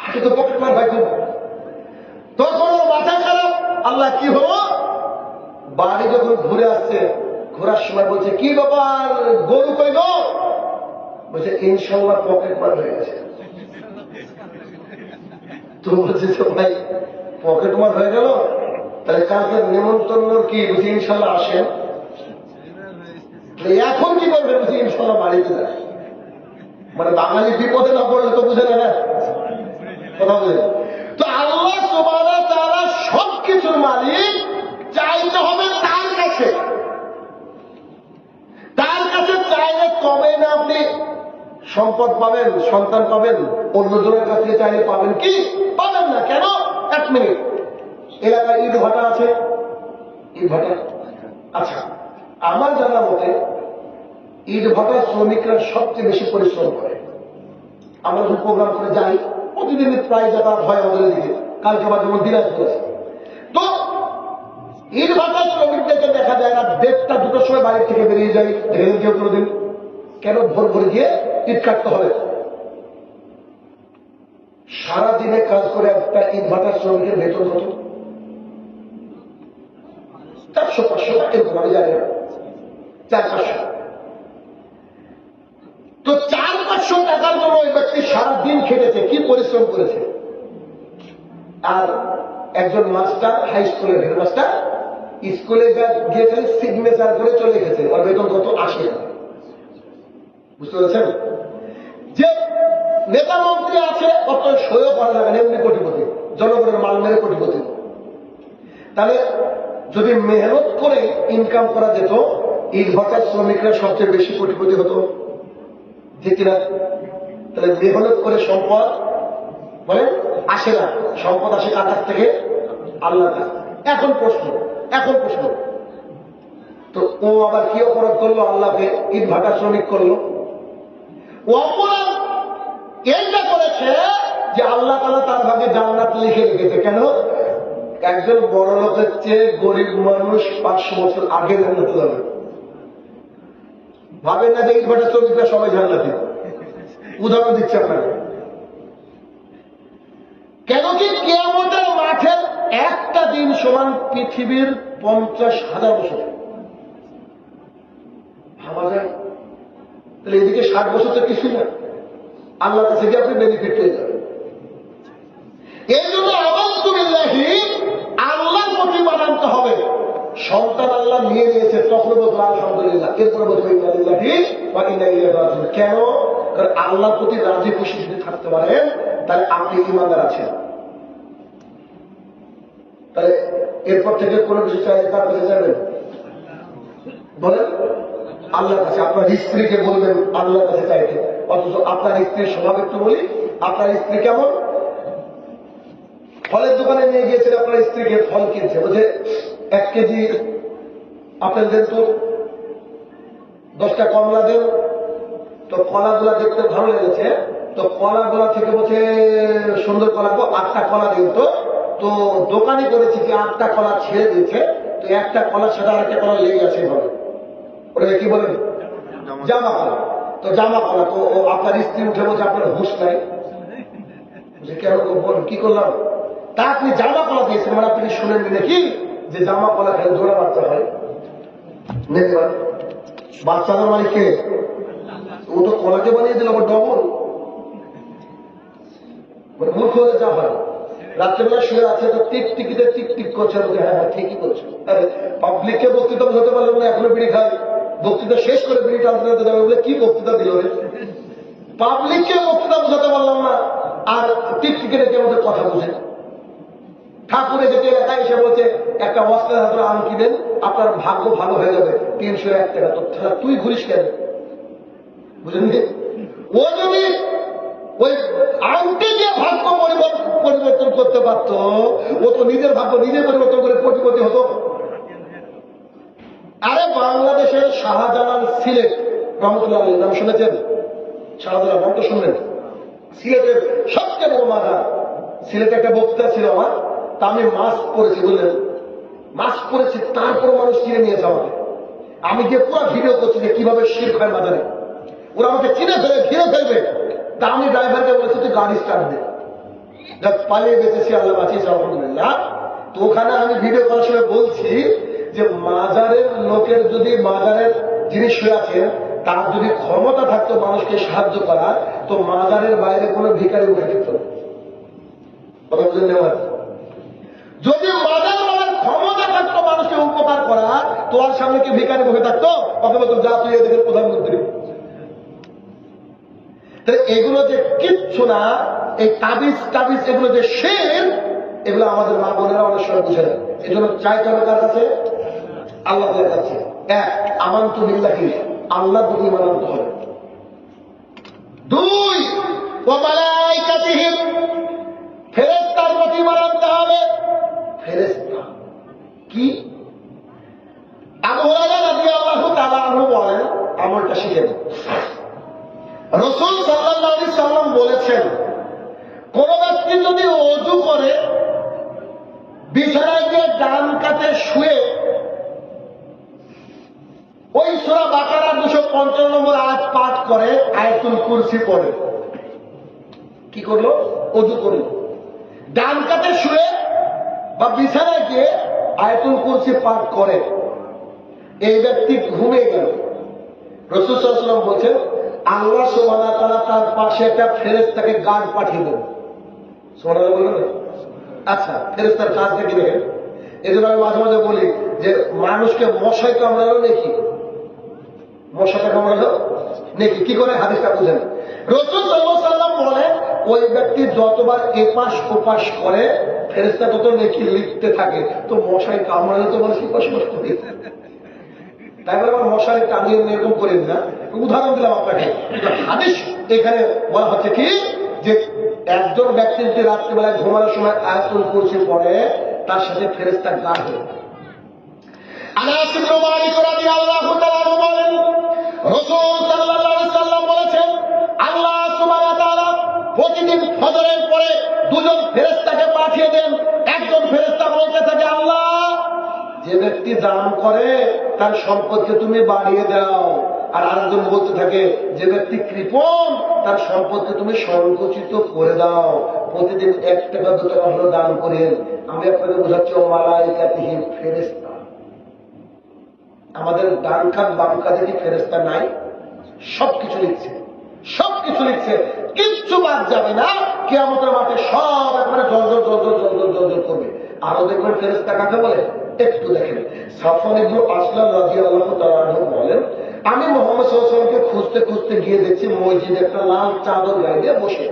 হাতে তো পকেট মার ভাই। তখন ওর মাথা খারাপ, আল্লাহ কি হলো? বাড়ি যখন ঘুরে আসছে, ঘোরার সময় বলছে কি ব্যাপার, গরু কই গো? বলছে ইনশাল্লাহ পকেট মার হয়ে গেছে। তো বলছে ভাই পকেট মার হয়ে গেল, তাহলে কালকে নিমন্ত্রণ কি? বুঝি ইনশাল্লাহ আসেন। এখন কি করবে? বুঝি ইনশাল্লাহ বাড়িতে যায়। মানে বাঙালি বিপদে না পড়লে তো বুঝে না, কথা বুঝে। তো আল্লাহ সুবহানাহু ওয়া তাআলা সবকিছুর মালিক, চাইতে হবে তার কাছে। তার কাছে চাইলে তবে না আপনি সম্পদ পাবেন, সন্তান পাবেন। অন্যজনের কাছে চাইলে পাবেন কি? পাবেন না। কেন? এক মিনিট, এলাকায় ইট ভাটা আছে, ইট ভাটা। আচ্ছা, আমার জানা মতে ইট ভাটার শ্রমিকরা সবচেয়ে বেশি পরিশ্রম করে। আমরা যখন প্রোগ্রাম করে যাই, প্রতিদিন প্রায় যাতায়াত হয় আমাদের দিকে। কালকে আবার যেমন দিনাজপুর আছে, তো ইট ভাটার শ্রমিকদেরকে দেখা যায় না 1:30টা 2টার সময় বাড়ির থেকে বেরিয়ে যায়। দেখেন কেউ কোনোদিন? কেন? ভোর ভোর গিয়ে ইট কাটতে হবে। সারাদিনে কাজ করে একটা ইট ভাটার শ্রমিকের বেতন কত? 400-500 এরকম, আমি জানি না, 400-500। তো 400-500 টাকার জন্য ওই ব্যক্তি সারাদিন খেটেছে, কি পরিশ্রম করেছে। আর একজন মাস্টার, হাই স্কুলের হেডমাস্টার, স্কুলে গিয়ে খালি সিগনেচার করে চলে গেছে, ওর বেতন কত? 80 টাকা। বুঝতে পেরেছেন? যে নেতা মন্ত্রী আছে, অত সইও করা লাগে না, এমনি কোটিপতি, জনগণের মাল মেরে কোটিপতি। তাহলে যদি মেহনত করে ইনকাম করা যেত, ইট ভাটার শ্রমিকরা সবচেয়ে বেশি কোটিপতি হতো, যে কিনা? তাহলে মেহনত করে সম্পদ বলে আসে না, সম্পদ আসে কার কাছ থেকে? আল্লাহর কাছ। এখন প্রশ্ন, তো ও আবার কি অপরাধ করলো? আল্লাহকে ইট ভাটার শ্রমিক করলো। ও অপরাধ এইটা করেছে যে আল্লাহ তাআলা তার ভাগে জান্নাত লিখে রেখেছে। কেন? একজন বড় লোকের চেয়ে গরিব মানুষ 500 বছর আগে জান্নাতে যাবে। ভাবেন না যে ইট ভাটার শ্রমিকরা সবাই জান্নাতি। উদাহরণ দিচ্ছে আপনাকে। কেন কি কিয়ামতের মাঠের একটা দিন সমান পৃথিবীর 50,000 বছর। ভাবা যায়? তাহলে এদিকে 60 বছর তো কিছুই না, আল্লাহর কাছে গিয়ে আপনি বেনিফিট পেয়ে যাবেন। এই জন্য আলহামদুলিল্লাহি আল্লাহর প্রতি মানতে হবে। সন্তান আল্লাহ নিয়ে নিয়েছে, তখন বলবো আলহামদুলিল্লাহ, এরপরে বলবো ইন্নালিল্লাহি ওয়া ইন্না ইলাইহি রাজিউন। কেন? কারণ আল্লাহর প্রতি রাজি খুশি যদি থাকতে পারেন, তাহলে আপনি ইমানদার আছেন। তাহলে এরপর থেকে কোনো কিছু চাইলে কার কাছে চাইবেন? বলেন আল্লাহর কাছে। আপনার স্ত্রীকে বলবেন আল্লাহর কাছে চাইতে, অথচ আপনার স্ত্রীর স্বভাব একটু বলি। আপনার স্ত্রী কেমন? ফলের দোকানে নিয়ে গিয়েছিল আপনার স্ত্রীকে, ফল কিনছে, বলছে 1 কেজি আপেল দেন তো, 10টা কমলা দেন, তো কলাগুলা দেখতে ভালো লেগেছে, তো কলাগুলা থেকে বলছে সুন্দর কলা, 8টা কলা দিন। তো দোকানে করেছি কি 8টা কলা ছেড়ে দিয়েছে, তো একটা কলার সাথে আরেকটা কলা লেগে আছে এভাবে, ওটা কি বলেন জামা কলা। তো জামা কলা, তো আপনার স্ত্রী উঠে বলছে আপনার হুঁশ নাই, কি করলাম? তা আপনি জামা কলা দিয়েছেন, মানে আপনি শুনেননি নাকি যে জামা কলা খেলে জোড়া বাচ্চা হয়? বাচ্চাদের মানে কে? ও তো কলাকে বানিয়ে দিল আবার ডবল, মানে মূর্খ হয়ে যা হয়। রাত্রেবেলা শুয়ে আছে, তো টিকটিকিতে টিকটিক করছে, হ্যাঁ হ্যাঁ ঠিকই করছে। পাবলিককে বক্তৃতা বোঝাতে পারলাম না, এখনো বিড়ি খায়, বক্তৃতা শেষ করে বিড়ি টানতে যাবে বলে কি বক্তৃতা দিল রে? পাবলিককে বক্তৃতা বোঝাতে পারলাম না, আর টিকটিকে রেখে আমাদের কথা বুঝে। ঠাকুরে যেতে এলাকায় এসে বলছে একটা অস্ত্রের হাতে আম কিনেন, আপনার ভাগ্য ভালো হয়ে যাবে, 301 টাকা। তো তুই ঘুরিস কেন? বুঝলেন? ও যদি ওই আংটি দিয়ে ভাগ্য পরিবর্তন করতে পারত, ও তো নিজের ভাগ্য নিজে পরিবর্তন করে কোটিপতি হতো। আরে বাংলাদেশের শাহজালাল সিলেট রহমতুল্লাহ নাম শুনেছেন? শাহজালাল নাম তো শুনলেন? সিলেটের সবচেয়ে বড় মাজার। সিলেটে একটা বক্তৃতা ছিল আমার, তা আমি মাস্ক পরেছি, বুঝলেন, মাস্ক পরেছি, তারপর মানুষ চিনে নিয়েছে আমাকে। আমি যে পুরো ভিডিও করছি যে কিভাবে শিরক হয় মাজারে, ওরা আমাকে চিনে ফেলে ঘিরে ফেলবে। তা আমি ড্রাইভারকে বলেছি তুই গাড়ি স্টার্ট দে, পালিয়ে বেঁচেছি, আল্লাহ বাঁচিয়েছে আলহামদুলিল্লাহ। তো ওখানে আমি ভিডিও করার সময় বলছি যে মাজারের লোকের যদি, মাজারের যিনি শুয়ে আছেন তার যদি ক্ষমতা থাকতো মানুষকে সাহায্য করার, তো মাজারের বাইরে কোনো ভিখারি উঠে যেত না। কথা বুঝলেন? যদি মাজার বলার ক্ষমতা থাকতো মানুষকে উপকার করার, তোমার সামনে কি ভিখারি বসে থাকতো? কথা বলতো যা তুই এদিকে প্রধানমন্ত্রী। এগুলো যে কিচ্ছু না, এই তাবিজ টাবিজ এগুলো যে শিরক, এগুলো আমাদের মা বোনেরা অনেক সময় বুঝে না। এই জন্য চাইতে হবে কার কাছে? আল্লাহর কাছে। এক, আমানতু বিল্লাহি, আল্লাহ প্রতি ঈমান আনতে হবে। 2, ওয়া মালাইকাতিহি, ফেরেশতার প্রতি ঈমান আনতে হবে। ফেরেশতা কি? আবু হুরায়রা রাদিয়াল্লাহু তাআলা আনহু বলেন, আমলটা শিখে নিন। রাসূল সাল্লাল্লাহু আলাইহি সাল্লাম বলেছেন, কোন ব্যক্তি যদি ওযু করে বিছানায় গিয়ে ডান কাতে শুয়ে ওই সূরা বাকারা 255 নম্বর আয়াত পাঠ করে, আয়াতুল কুরসি পড়ে, কি করলো? ওযু করলো। ডান কাতে শুয়ে বা বিছানায় গিয়ে আয়াতুল কুরসি পাঠ করে, এই ব্যক্তি ঘুমে গেল। রাসূল সাল্লাল্লাহু আলাইহি ওয়াসাল্লাম বলছেন আল্লাহ সুবহানাহু ওয়া তাআলা তার পাশে একটা ফেরেশতাকে গার্ড পাঠিয়ে দেন। সুবহানাল্লাহ বলুন। আচ্ছা, ফেরেশতার কাজটা কি দেখেন? এই জন্য আমি মাঝে মাঝে বলি যে মানুষকে মশাই কামড়ালো নাকি, মশাটা কামড়ালো নাকি, কি করে? হাদিসটা বুঝেন। রাসূল সাল্লাল্লাহু আলাইহি ওয়াসাল্লাম বলেন ওই ব্যক্তি যতবার এপাশ ওপাশ করে ফেরেশতা তত নেকি লিখতে থাকে। তো মশাই কামড়ালে তো মানুষ এপাশ ওপাশ করে, তাই বলে আমার মশাই টাঙিয়ে এরকম করেন না। উদাহরণ দিলাম আপনাকে। হাদিস এখানে বলা হচ্ছে কি যে একজন ব্যক্তি যদি রাত্রিবেলায় ঘুমানোর সময় আয়াতুল কুরসি পড়ে, তার সাথে ফেরেশতা গার্ড হয়। আনাস ইবনে মালিক রাদিয়াল্লাহু তাআলা বলেন, রাসূল সাল্লাল্লাহু আলাইহি সাল্লাম বলেছেন আল্লাহ সুবহানাহু ওয়া তাআলা প্রতিদিন ফজরের পরে দুজন ফেরেশতাকে পাঠিয়ে দেন। একজন ফেরেশতা বলতে থাকে, আল্লাহ, যে ব্যক্তি দান করে তার সম্পদকে তুমি বাড়িয়ে দাও। আর আরেকজন বলতে থাকে, যে ব্যক্তি কৃপণ তার সম্পদকে তুমি সংকুচিত করে দাও। প্রতিদিন 1 টাকা 2 টাকা হলো দান করেন। আমি আপনাকে বোঝাচ্ছি ও মালাইকাতিহি, ফেরেশতা। আমাদের ডান কাঁধ বাম কাঁধে কি ফেরেশতা নাই? সবকিছু লিখছে, সবকিছু লিখছে, কিচ্ছু বাদ যাবে না। কিয়ামতের মাঠে সব একেবারে জলজল জলজল জলজল জলজল করবে। আরো দেখবেন ফেরেশতা কাকে বলে, একটু দেখেন। সাফওয়ান ইবনে আসলাম রাদিয়াল্লাহু তাআলা আনহু বলেন, আমি মুহাম্মদ সাল্লাল্লাহু আলাইহি ওয়াসাল্লামকে খুঁজতে খুঁজতে গিয়ে দেখছি মসজিদে একটা লাল চাদর গায়ে দিয়ে বসে।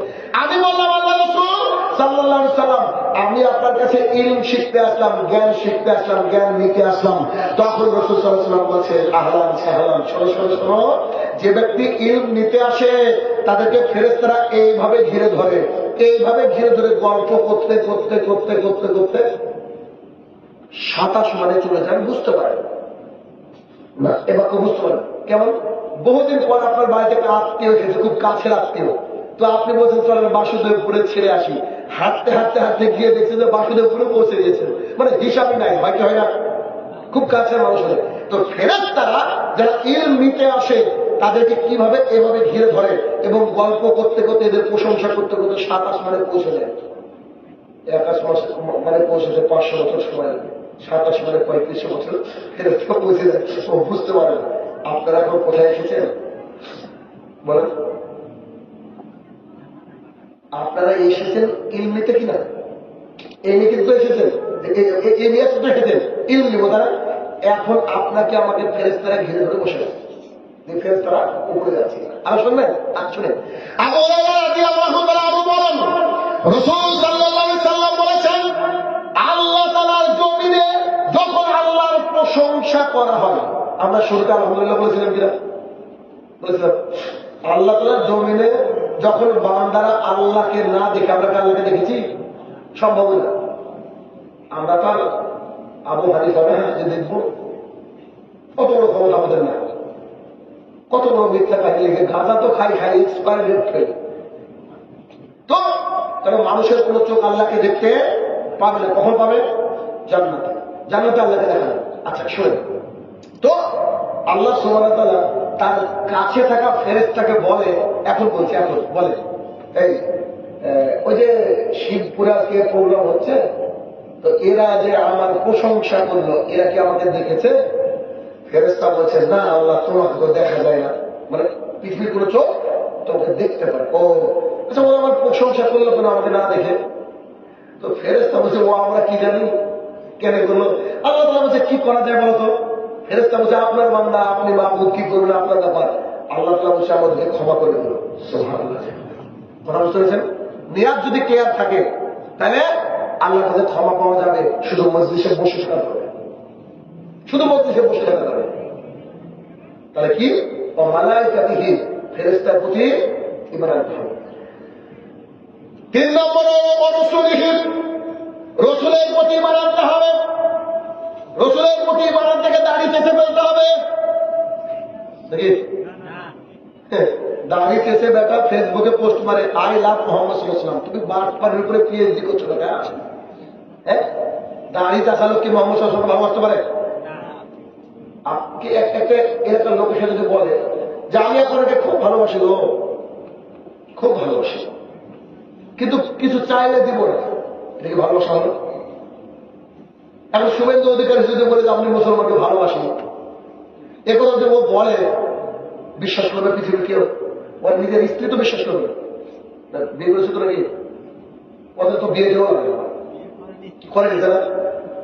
আমি বললাম, আল্লাহ রাসূল সাল্লাল্লাহু আলাইহি ওয়াসাল্লাম, আমি আপনার কাছে ইলম শিখতে আসলাম, জ্ঞান শিখতে আসলাম, জ্ঞান নিতে আসলাম। তখন রাসূল সাল্লাল্লাহু আলাইহি ওয়াসাল্লাম বলছে, আহলান সাহলান, শোনো শোনো শোনো, যে ব্যক্তি ইলম নিতে আসে তাদেরকে ফেরেশতারা এইভাবে ঘিরে ধরে, এইভাবে ঘিরে ধরে গল্প করতে করতে করতে করতে করতে 27 মানে চলে যায়। বুঝতে পারে না, এবার বুঝতে পারে কেমন? বহুদিন পর আপনার বাড়িতে একটা আত্মীয় এসেছে, খুব কাছের আত্মীয়। তো আপনি বলছেন চলেন বাসুদেবপুরে ছেড়ে আসি। হাঁটতে হাঁটতে হাঁটতে গিয়ে দেখছেন যে বাসুদেবপুরে পৌঁছে দিয়েছেন, মানে হিসাবই নাই, হয় কি হয় না? খুব কাছের মানুষ হলে। তো ফেরেশতারা যারা ইলম নিতে আসে তাদেরকে কিভাবে এভাবে ঘিরে ধরে এবং গল্প করতে করতে এদের প্রশংসা করতে করতে 7 আসমানে পৌঁছে দেয়। 1 আসমানে পৌঁছেছে 500 বছর সময় লাগে, 7 আসমানে 35 বছর ফেরেশতা পৌঁছে যায়। ও বুঝতে পারে না। আপনারা এখন কোথায় এসেছেন বলেন? আপনারা এসেছেন ইলম নিতে কিনা? এই নিয়ে কিন্তু এসেছেন, এই নিয়ে তো এসেছেন ইলম নিব তারা। এখন আপনাকে আমাকে ফেরেশতারা ঘিরে ধরে বসে আছে, ফেরেশতারা উপরে যাচ্ছে। আর শুনবেন, আর শুনেন, আবু হুরায়রা রাদিয়াল্লাহু তাআলা আরো বলেন, রাসূল সাল্লাল্লাহু আলাইহি সাল্লাম বলেছেন, আল্লাহ তাআলার জমিনে যখন আল্লাহর প্রশংসা করা হয়, আমরা শুরুতে আলহামদুলিল্লাহ বলেছিলাম কিনা? বলেছিলাম। আল্লাহ তাআলার জমিনে যখন বান্দারা আল্লাহকে না দেখে, আমরা কি আল্লাহকে দেখেছি? সম্ভব না। আমরা তো আবু হানিফা যে দেখবো, কত বড় ক্ষমতা আমাদের না, কত বড় মিথ্যা কাহিনী লিখে, গাঁজা তো খাই খাই, এক্সপায়ার ডেট খাই। তো কারণ মানুষের কোন চোখ আল্লাহকে দেখতে পাবে না। কখন পাবে? জান্নাতে। জান্নাতে আল্লাহকে দেখা যাবে। আচ্ছা শোনেন তো, আল্লাহ সুবহানাহু ওয়া তাআলা তার কাছে থাকা ফেরেশতাকে বলে, এখন বলছে, এখন বলে, এই ওই যে শিবপুরে আজকে প্রোগ্রাম হচ্ছে, তো এরা যে আমার প্রশংসা করলো, এরা কি আমাকে দেখেছে? ফেরেশতা বলছে, না আল্লাহ, তোমাকে তো দেখা যায় না, মানে পৃথিবীর কোনো চোখ তোমাকে দেখতে পারে। ও আচ্ছা, ও আমার প্রশংসা করলো কেন আমাকে না দেখে? তো ফেরেশতা বলছে, ও আমরা কি জানি কেন করলো? আল্লাহ তাআলা বলছে, কি করা যায় বলতো? ফেরেশতা বলছে, আপনার বান্দা, আপনি মাহবুব, কি করবেন আপনার ব্যাপার। আল্লাহ তাআলা বলছে, আমাদেরকে ক্ষমা করে দিল। সুবহানাল্লাহ। কথা বুঝতে পেরেছেন? নিয়াত যদি ক্লিয়ার থাকে তাহলে আল্লাহর কাছে ক্ষমা পাওয়া যাবে, শুধু মজলিসে বসে থাকা যাবে, শুধু মজলিসে বসে থাকা যাবে। তাহলে কি? মালায়েকাতিহি, ফেরেশতার প্রতি ঈমান আনতে হবে। 3 নম্বর, রাসূলিহি, রাসূলের প্রতি ঈমান আনতে হবে। রাসূলের প্রতি ঈমান আনতে গেলে দাড়ি চেঁচে ফেলতে হবে নাকি? দাড়ি চেঁচে বেটা ফেসবুকে পোস্ট মারে, আই লাভ মুহাম্মদ সাল্লাল্লাহু আলাইহি ওয়াসাল্লাম। তুমি বাটপারের উপরে পিএইচডি করছো না? হ্যাঁ, দাড়ি চাষালো কি মোহাম্মদ সাল্লাল্লাহু আলাইহি ওয়াসাল্লাম ভালোবাসতে পারে? আপনি একটা এলাকার লোকের সাথে যদি বলে যে আমি এখন একে খুব ভালোবাসি, ও খুব ভালোবাসি, কিন্তু কিছু চাইলে দিব না, এটা কি ভালোবাসা হলো? এখন শুভেন্দু অধিকারী যদি বলে যে আপনি মুসলমানকে ভালোবাসি, এ কথা যদি ও বলে, বিশ্বাস করবে পৃথিবীর কেউ? ওর নিজের স্ত্রী তো বিশ্বাস করবে। বিয়ে করেছে তো নাকি? ওদের তো বিয়ে দেওয়া লাগে করে দিতে না,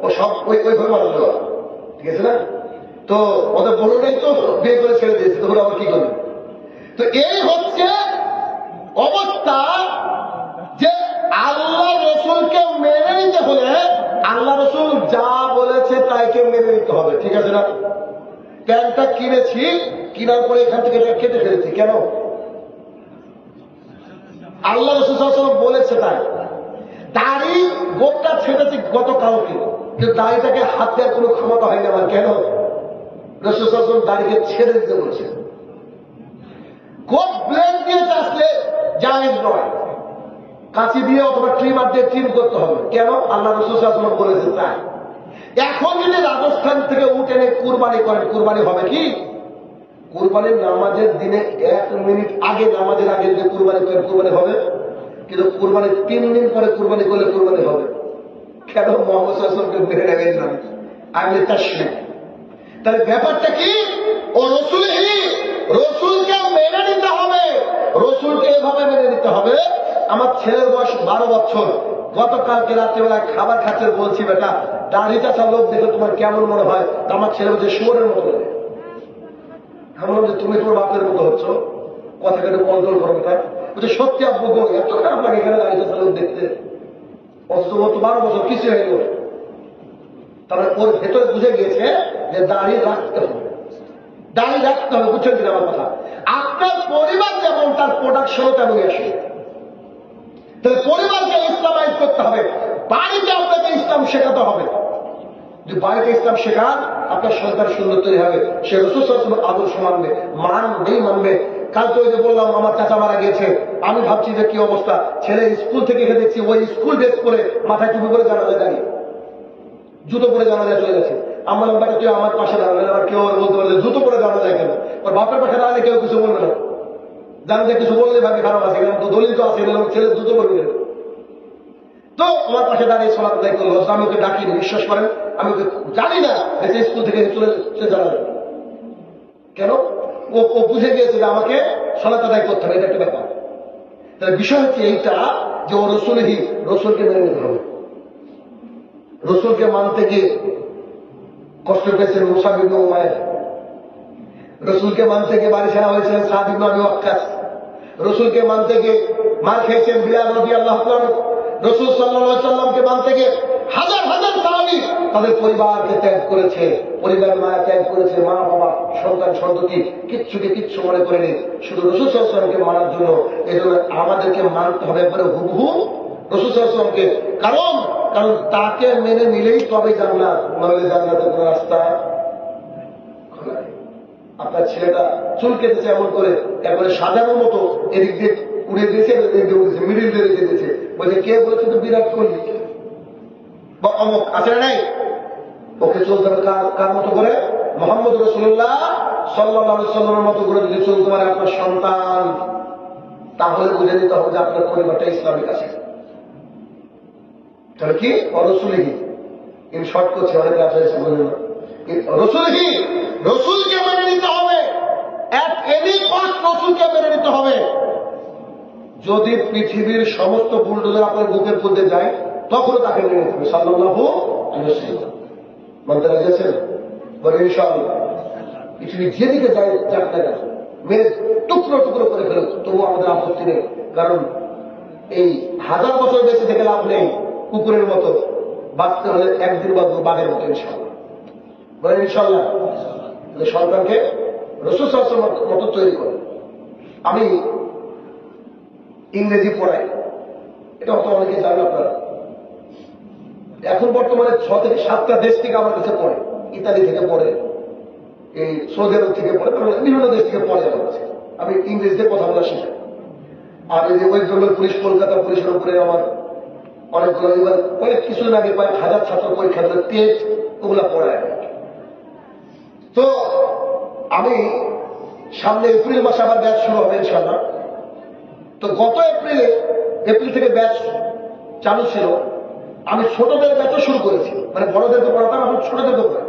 ও সব ওইভাবে মারা দেওয়া, ঠিক আছে না? তো ওদের বলুনই তো বিয়ে করে ছেড়ে দিয়েছে, তখন আবার কি করবে? তো এই হচ্ছে অবস্থা যে আল্লাহ রসুলকে মেনে নিতে হলে আল্লাহ রসুল যা বলেছে তাইকে মেনে নিতে হবে, ঠিক আছে না? প্যান্টটা কিনেছি, কিনার পরে এখান থেকে কেটে ফেলেছি, কেন? আল্লাহ রাসূল সাল্লাল্লাহু আলাইহি ওয়াসাল্লাম বলেছে তাই। দাড়ি গোপটা ছেড়েছি গতকালকে, কিন্তু দাড়িটাকে হাত দেওয়ার কোনো ক্ষমতা হয়নি আমার, কেন? রাসূল সাল্লাল্লাহু আলাইহি ওয়াসাল্লাম দাড়িকে ছেড়ে দিতে বলেছে। গোপ ব্লেড দিয়ে চাষলে জায়েজ নয়, কাঁচি দিয়ে অথবা ট্রিমার দিয়ে ট্রিম করতে হবে, কেন? আল্লাহ রাসূল সাল্লাল্লাহু আলাইহি ওয়াসাল্লাম বলেছে তাই। এখন যদি রাজস্থান থেকে উঠে এনে কুরবানি করেন, কুরবানি হবে কি? কুরবানির নামাজের দিনে 1 মিনিট আগে, নামাজের আগে যদি কুরবানি করেন, কুরবানি হবে, কিন্তু কুরবানির 3 দিন পরে কুরবানি করলে কুরবানি হবে, কেন? মুহাম্মদ সাল্লাল্লাহু আলাইহি ওয়াসাল্লামকে মেনে নেবেন না, আমি তাশরিক। তাহলে ব্যাপারটা কি? ও রসুলহি, রসুলকে মেনে নিতে হবে, রসুলকে এভাবে মেনে নিতে হবে। আমার ছেলের বয়স 12 বছর, গতকালকে রাত্রিবেলায় খাবার খাচ্ছে, বলছি বেটা দাড়ি চাষা লোক দেখে তোমার কেমন মনে হয়? আমার ছেলে বলছে শুয়োরের মতো লাগে। আমি বললাম যে তুমি তোমার বাপের মতো হচ্ছ, কথাকে কন্ট্রোল করো কথা। বলছে সত্যি আব্বু গো, এত খারাপ লাগে এখানে দাড়ি চাষা লোক দেখতে, অথচ 12 বছর কিছু হয়ে গেল। তারপরে ওর ভেতরে বুঝে গিয়েছে যে দাড়ি রাখতে হবে, দাড়ি রাখতে হবে। বুঝছেন কিনা আমার কথা? আপনার পরিবার যেমন তার প্রোডাকশনও তেমনই আসে। তাহলে পরিবারকে ইসলামাইজ করতে হবে, বাড়িতে আপনাকে ইসলাম শেখাতে হবে। যদি বাড়িতে ইসলাম শেখান, আপনার সন্তান সুন্দর তৈরি হবে, সে রাসূল সাল্লাল্লাহু আলাইহি ওয়াসাল্লাম আদর্শ মানবে, মানবে। কালকে ওই যে বললাম আমার চাচা মারা গিয়েছে, আমি ভাবছি যে কি অবস্থা, ছেলে স্কুল থেকে এসে দেখছি ওই স্কুল ড্রেস পরে মাথায় টুপি করে জানাজায় দাঁড়িয়ে, জুতো পরে জানাজায় চলে গেছে। আমার ব্যাপারে তুই আমার পাশে দাঁড়ালে, আবার কেউ বলতে পারলে জুতো পরে জানা যায় কেন, ওর বাপের পাশে দাঁড়ালে কেউ কিছু বলবে না, জানা যায় কিছু বললে ভাবি খারাপ আছে, তো দলিল তো আছে, ছেলে জুতো পরে গেল। তো আমার পাশে দাঁড়িয়ে সালাত আদায় করলো, আমি ওকে ডাকিনি, বিশ্বাস করেন আমি ওকে জানি না স্কুল থেকে চলে জানা যায় কেন, ও বুঝে গিয়েছে যে আমাকে সালাত আদায় করতে হবে, এটা একটা ব্যাপার। তাহলে বিষয় হচ্ছে এইটা যে ও রসুলই, রসুলকে মেনে নিতে হবে। রসুলকে মানতে গিয়ে কষ্ট পেয়েছেন মুসাব ইবনে উমাইর, রসুলকে মানতে গিয়ে বাড়ি ছাড়া হয়েছিলেন সাদ ইবনে আবি ওয়াক্কাস, রসুলকে মানতে গিয়ে মার খেয়েছেন বিলাল রাদিয়াল্লাহু তাআলা, রসুল সাল্লাল্লাহু আলাইহি সাল্লামকে মানতে গিয়ে হাজার হাজার সাহাবী তাদের পরিবারকে ত্যাগ করেছে, পরিবার মায়া ত্যাগ করেছে, মা বাবা সন্তান সন্ততি কিচ্ছু মনে করেনি, শুধু রসুল সাল্লাল্লাহু আলাইহি সাল্লামকে মানার জন্য। এই জন্য আমাদেরকে মানতে হবে একবারে হুবহু রসুল সাল্লাল্লাহু আলাইহি সাল্লামকে, কারণ তাকে মেনে নিলেই তবে জান্নাত, নইলে জান্নাতের কোনো রাস্তা খোলা নেই। আপনার ছেলেটা চুল কেটেছে এমন করে একবারে সাজানোর মতো, এদিক দিয়ে উড়ে দিয়েছে, মিডিল দিয়ে রেখে দিয়েছে, বলছে কে বলেছে তো বিরাট কোহলি বা অমুক আছে না নাই, ওকে চলতে হবে কার মতো করে, মুহাম্মদ রাসূলুল্লাহ সাল্লাল্লাহু আলাইহি ওয়াসাল্লামের মতো করে যদি চলতে পারে আপনার সন্তান, তাহলে বুঝে নিতে হবে যে আপনার পরিবারটা ইসলামিক আছে। তাহলে কি রসুলহি, ইন শর্ট করছে অনেক রাত হয়েছে, বুঝলেন না, রসুলহি, রসুলকে মেনে নিতে হবে, এক এনি কষ্ট রসুলকে মেনে নিতে হবে। যদি পৃথিবীর সমস্ত বুলডোজার আপনার বুকের মধ্যে যায়, তখন তাকে মেনে নিতে হবে সাল্লাল্লাহু আলাইহি ওয়াসাল্লাম। মানতে রাজিয়েছেন? বলে ইনশাআল্লাহ। পৃথিবী যেদিকে যায় যাক না কেন, মেরে টুকরো টুকরো করে ফেলো, তবু আমাদের আপত্তি নেই, কারণ এই হাজার বছর বেঁচে থেকে লাভ নেই, কুকুরের মতো বাঁচতে হলে একদিন বাঁচবো বাঘের মতো ইনশাআল্লাহ। বলে ইনশাআল্লাহ। সন্তানকে রাসূল সাল্লাল্লাহু আলাইহি ওয়াসাল্লামের মতো তৈরি করে। আমি ইংরেজি পড়াই, এটা হয়তো অনেকে জানেন আপনারা। এখন বর্তমানে 6 থেকে 7টা দেশ থেকে আমার কাছে পড়ে, ইতালি থেকে পড়ে, এই সৌদি আরব থেকে পড়ে, বিভিন্ন দেশ থেকে পড়ে আমার কাছে। আমি ইংরেজিতে কথা বলা শিখাই। আর এই যে ওয়েস্ট বেঙ্গল পুলিশ, কলকাতা পুলিশের উপরে আমার অনেকগুলো, এবার কয়েক কিছুদিন আগে কয়েক হাজার ছাত্র পরীক্ষা দিল, টেস্ট ওগুলা পড়ায়। তো আমি সামনে এপ্রিল মাসে আবার ব্যাচ শুরু হবে ইনশাআল্লাহ। তো গত এপ্রিল থেকে ব্যাচ চালু ছিল, আমি ছোটদের ব্যাচও শুরু করেছি, মানে বড়দেরকে পড়াতাম, এখন ছোটদেরকে পড়াই।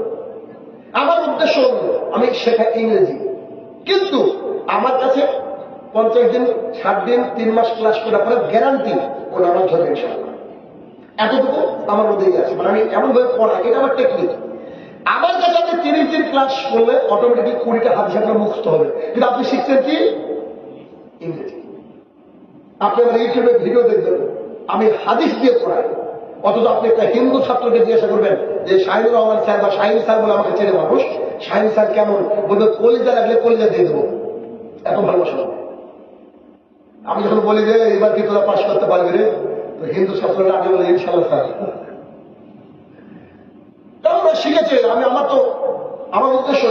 আমার উদ্দেশ্য হল আমি শেখাই ইংরেজি, কিন্তু আমার কাছে 50 দিন 60 দিন 3 মাস ক্লাস করার পরে গ্যারান্টি ও নামাজ ধরবে ইনশাআল্লাহ। এতটুকু আমার মধ্যেই আছে, মানে আমি এমন ভাবে পড়াই, এটা আমার টেকনিক। আমার কাছে আপনি 30 দিন ক্লাস করলে অটোমেটিকলি 20টা হাদিস আপনার মুখস্থ হবে, কিন্তু আপনি শিখছেন কি ইংরেজি। আপনি আমার ইউটিউবে ভিডিও দেখবেন, আমি হাদিস দিয়ে পড়াই, অথচ আপনি একটা হিন্দু ছাত্রকে জিজ্ঞাসা করবেন যে শাহিনুর রহমান স্যার বা শাহিন স্যার বলে আমাকে চেনে মানুষ, শাহিন স্যার কেমন, বলবে কলিজা লাগলে কলিজা দিয়ে দেবো, এত ভালোবাসা। আমি যখন বলি যে এবার কি তোরা পাশ করতে পারবি রে, তো হিন্দু ছাত্ররা আগে বলে ইনশাআল্লাহ স্যার। তারা শিখেছে, আমি আমার উদ্দেশ্য।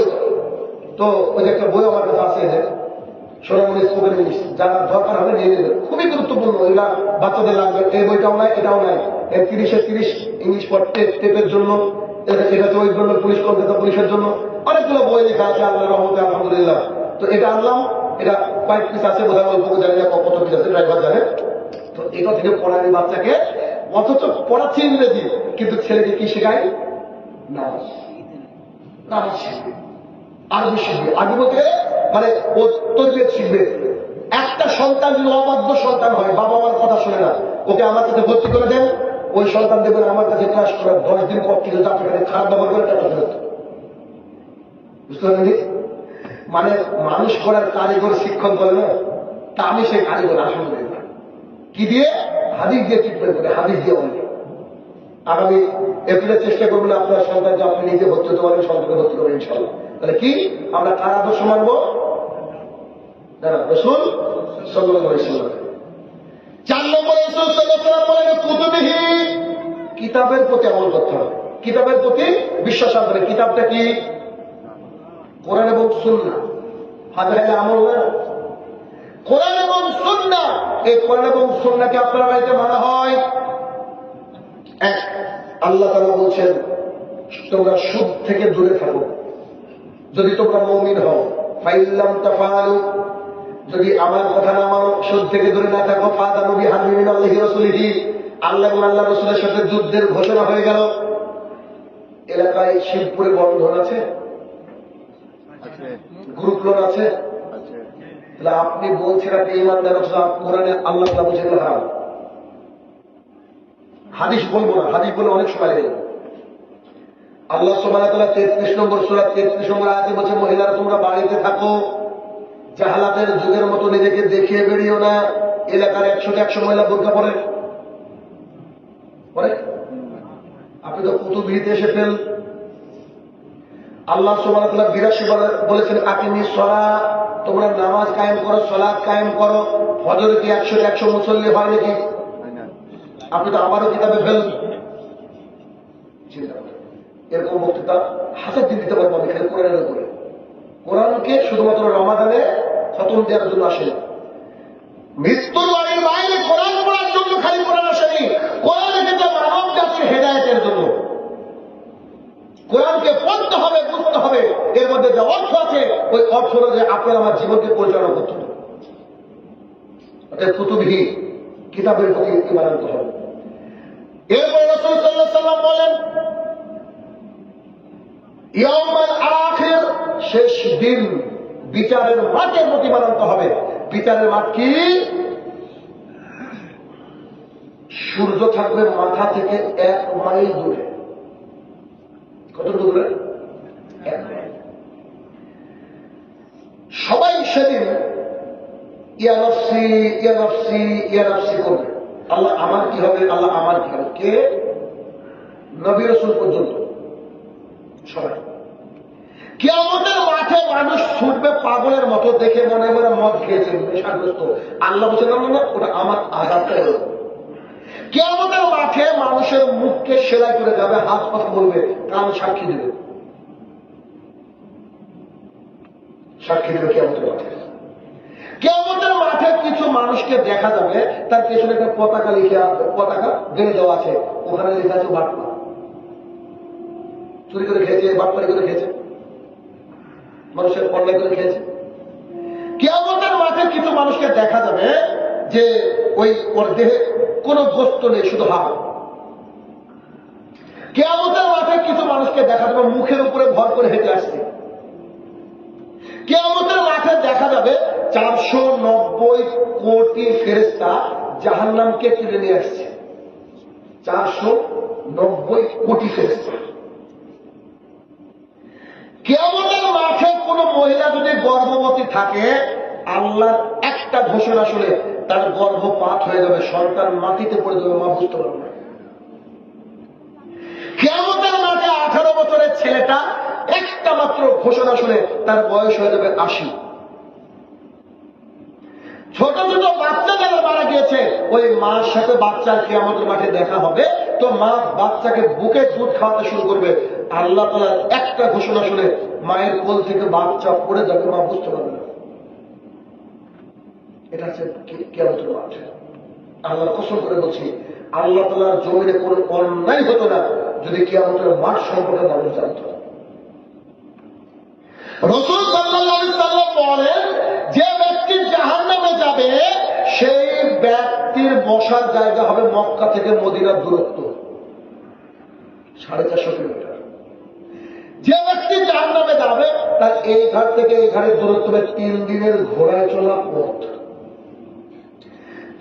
তো ওই যে একটা বই আমার কাছে আছে, যে সোনামণি স্পোকেন ইংলিশ, যারা দরকার হবে নিয়ে নেবে, খুবই গুরুত্বপূর্ণ, এগুলা বাচ্চাদের লাগবে। এই বইটাও নাই, এটাও নাই, 30-30 ইংলিশ টেপের জন্য, এটা তো ওই জন্য পুলিশ, কলকাতা পুলিশের জন্য অনেকগুলো বই লেখা আছে আল্লাহ রহমতে, আলহামদুলিল্লাহ। তো এটা আনলাম, এটা কয়েক পিস আছে, বোধহয় অল্প জানি না কত পিস আছে, ড্রাইভার জানে। তো এটা থেকে পড়ানি বাচ্চাকে, অথচ পড়াচ্ছি ইংরেজি, কিন্তু ছেলেকে কি শেখায়, নামাজ শিখবে, আরবি শিখবে। আরবি বলতে মানে ও তরবিয়ত শিখবে। একটা সন্তান যদি অবাধ্য সন্তান হয়, বাবা মার কথা শুনে না, ওকে আমার কাছে ভর্তি করে দেন, ওই সন্তান দেখবেন আমার কাছে ক্লাস করার 10 দিন পর থেকে আপনার খারাপ ব্যবহার করে টাকা ফেরত। বুঝতে পারেন? মানে মানুষ করার কারিগর শিক্ষক বলে না, তা আমি সেই কারিগর আলহামদুলিল্লাহ। কি দিয়ে? হাদিস দিয়ে ট্রিটমেন্ট করে, হাদিস দিয়ে অনেক। আগামী এপ্রিলে চেষ্টা করবেন আপনার সন্তানকে আপনি নিজে ভর্তি হতে পারবেন, সন্তানকে ভর্তি করবেন ইনশাআল্লাহ। তাহলে কি আমরা কার আদর্শ মানবো? রাসূল সাল্লাল্লাহু আলাইহি ওয়াসাল্লাম। 4 নম্বরে রাসূল সাল্লাল্লাহু আলাইহি ওয়াসাল্লাম বলেন কুতুবিহি, কিতাবের প্রতি আমল করতে হবে। কিতাবের প্রতি বিশ্বাস আনতে। কিতাবটা কি? কোরআন এবং সুন্নাহ। হাতে হাতে আমল না, কোরআন এবং সুন্নাহ। এই কোরআন এবং সুন্নাহকে আপনার বাড়িতে মানা হয়। এক, আল্লাহ তাআলা বলছেন তোমরা সুদ থেকে দূরে থাকো যদি তোমরা মুমিন হও। ফাইল্লাম তাফআলু, যদি আমার কথা না মানো, সুদ থেকে দূরে না থাকো, ফাদানু বিহারবিন মিনাল্লাহি ওয়া রাসূলিহি, আল্লাহ এবং আল্লাহ রাসূলের সাথে যুদ্ধের ঘোষণা হয়ে গেল। এলাকায় শিবপুরে বন্ধন আছে, গ্রুপ লোন আছে, তাহলে আপনি বলছেন আপনি ইমানদার, কোরআনে আল্লাহ তাআলা বলছেন হারাম। হাদিস বলবো না, হাদিস বলে অনেক সময় লেগে যাবে। আল্লাহ সুবহানাহু ওয়া তাআলা 33 নম্বর সূরা 33 নম্বর আয়াতে বলছে মহিলারা তোমরা বাড়িতে থাকো, জাহালাতের যুগের মতো নিজেকে দেখিয়ে বেরিয়েও না। এলাকার 100 মহিলা বোরকা পরে পরে, আপনি তো কুতুবহিতে এসে ফেল। আল্লাহ সুবহানাহু ওয়া তাআলা 82 বলেছেন আকিমিস সালাত, তোমরা নামাজ কায়েম করো, সালাত কায়েম করো। ফজরে কি 100 মুসল্লি হয় নাকি? আপনি তো আবারও কিতাবে ফেল। এরকম বক্তৃতা হাজার দিন দিতে পারবো আমি, খালি কোরআনের উপরে। কোরআনকে শুধুমাত্র রমাদানে খতম দেওয়ার জন্য আসেনি, মৃত্যুর বাড়ির বাইরে কোরআন পড়ার জন্য খালি কোরআন আসেনি। কোরআন কিন্তু মানব জাতির হেদায়েতের জন্য। কোরআনকে পড়তে হবে, বুঝতে হবে, এর মধ্যে যে অর্থ আছে ওই অর্থ অনুযায়ী আপনার আমার জীবনকে পরিচালনা করতে হবে। অর্থাৎ কুতুবহি কিতাবের প্রতি ঈমান আনতে হবে। এরপর রাসূল সাল্লাল্লাহু আলাইহি ওয়াসাল্লাম বলেন ইয়াউমুল আখির, শেষ দিন, বিচারের মাঠের প্রতি ঈমান আনতে হবে। বিচারের মাঠ কি? সূর্য থাকবে মাথা থেকে 1 মাইল দূরে। কত দূরে? 1 মাইল। সবাই সেদিন ইয়া নফসি ইয়া নফসি ইয়া নফসি করবে। আল্লাহ আমার কি হবে, আল্লাহ আমার কি হবে। কে? নবী রাসূল পর্যন্ত সবাই। কিয়ামতের মাঠে মানুষ ছুটবে পাগলের মতো, দেখে মনে মনে মদ খেয়েছে, নেশাগ্রস্ত। আল্লাহ বলছেন না, ওটা আমার আযাবটা হলো। কিয়ামতের মাঠে মানুষের মুখকে সেলাই করে যাবে, হাত কথা বলবে, কান সাক্ষী দেবে। সাক্ষী দেবে কিয়ামতের মাঠে। কিয়ামতের মাঠে কিছু মানুষকে দেখা যাবে, তার পেছনে একটা পতাকা লিখে, পতাকা গেড়ে দেওয়া আছে, ওখানে লেখা আছে বাটপা। চুরি করে খেয়েছে, বাটপারি করে খেয়েছে, মানুষের অন্যায় করে খেয়েছে। কিয়ামতের মাঠে কিছু মানুষকে দেখা যাবে যে ওই ওর দেহে কোনো গোস্ত নেই, শুধু হাড়। কিয়ামতের মাঠে কিছু মানুষকে দেখা যাবে মুখের উপরে ভর করে হেঁটে আসছে। কিয়ামতের মাঠে দেখা যাবে 490 কোটি ফেরেশতা জাহান্নামকে তুলে নিয়ে আসছে। 490 কোটি ফেরেশতা। কিয়ামতের মাঠে কোন মহিলা যদি গর্ভবতী থাকে, আল্লাহর একটা ঘোষণা শুনে তার গর্ভপাত হয়ে যাবে, সন্তান মাটিতে পড়ে যাবে, মা বুঝতে পারবে না। কিয়ামতের মাঠে 18 বছরের ছেলেটা একটা মাত্র ঘোষণা শুনে তার বয়স হয়ে যাবে 80। ছোট ছোট বাচ্চা যারা মারা গিয়েছে, ওই মার সাথে বাচ্চার কিয়ামতের মাঠে দেখা হবে, তো মা বাচ্চাকে বুকে দুধ খাওয়াতে শুরু করবে। আল্লাহ তাআলার একটা ঘোষণা শুনে মায়ের কোল থেকে বাচ্চা পড়ে যাবে, মা বুঝতে পারবে না। এটা হচ্ছে কিয়ামতের মাঠ। আল্লাহ কসম করে বলছি, আল্লাহ তাআলার জমিনে কোনো অন্যায় হতো না যদি কিয়ামতের মাঠ সম্পর্কে মানুষ জানত। রাসূল সাল্লাল্লাহু আলাইহি ওয়াসাল্লাম বলেন, যে ব্যক্তি জাহান্নামে যাবে সেই ব্যক্তির বসার জায়গা হবে মক্কা থেকে মদিনার দূরত্ব 450 কিলোমিটার। যে ব্যক্তি জাহান্নামে যাবে তার এই ঘাট থেকে এই ঘাটের দূরত্ব হবে 3 দিনের ঘোড়ায় চলা পথ।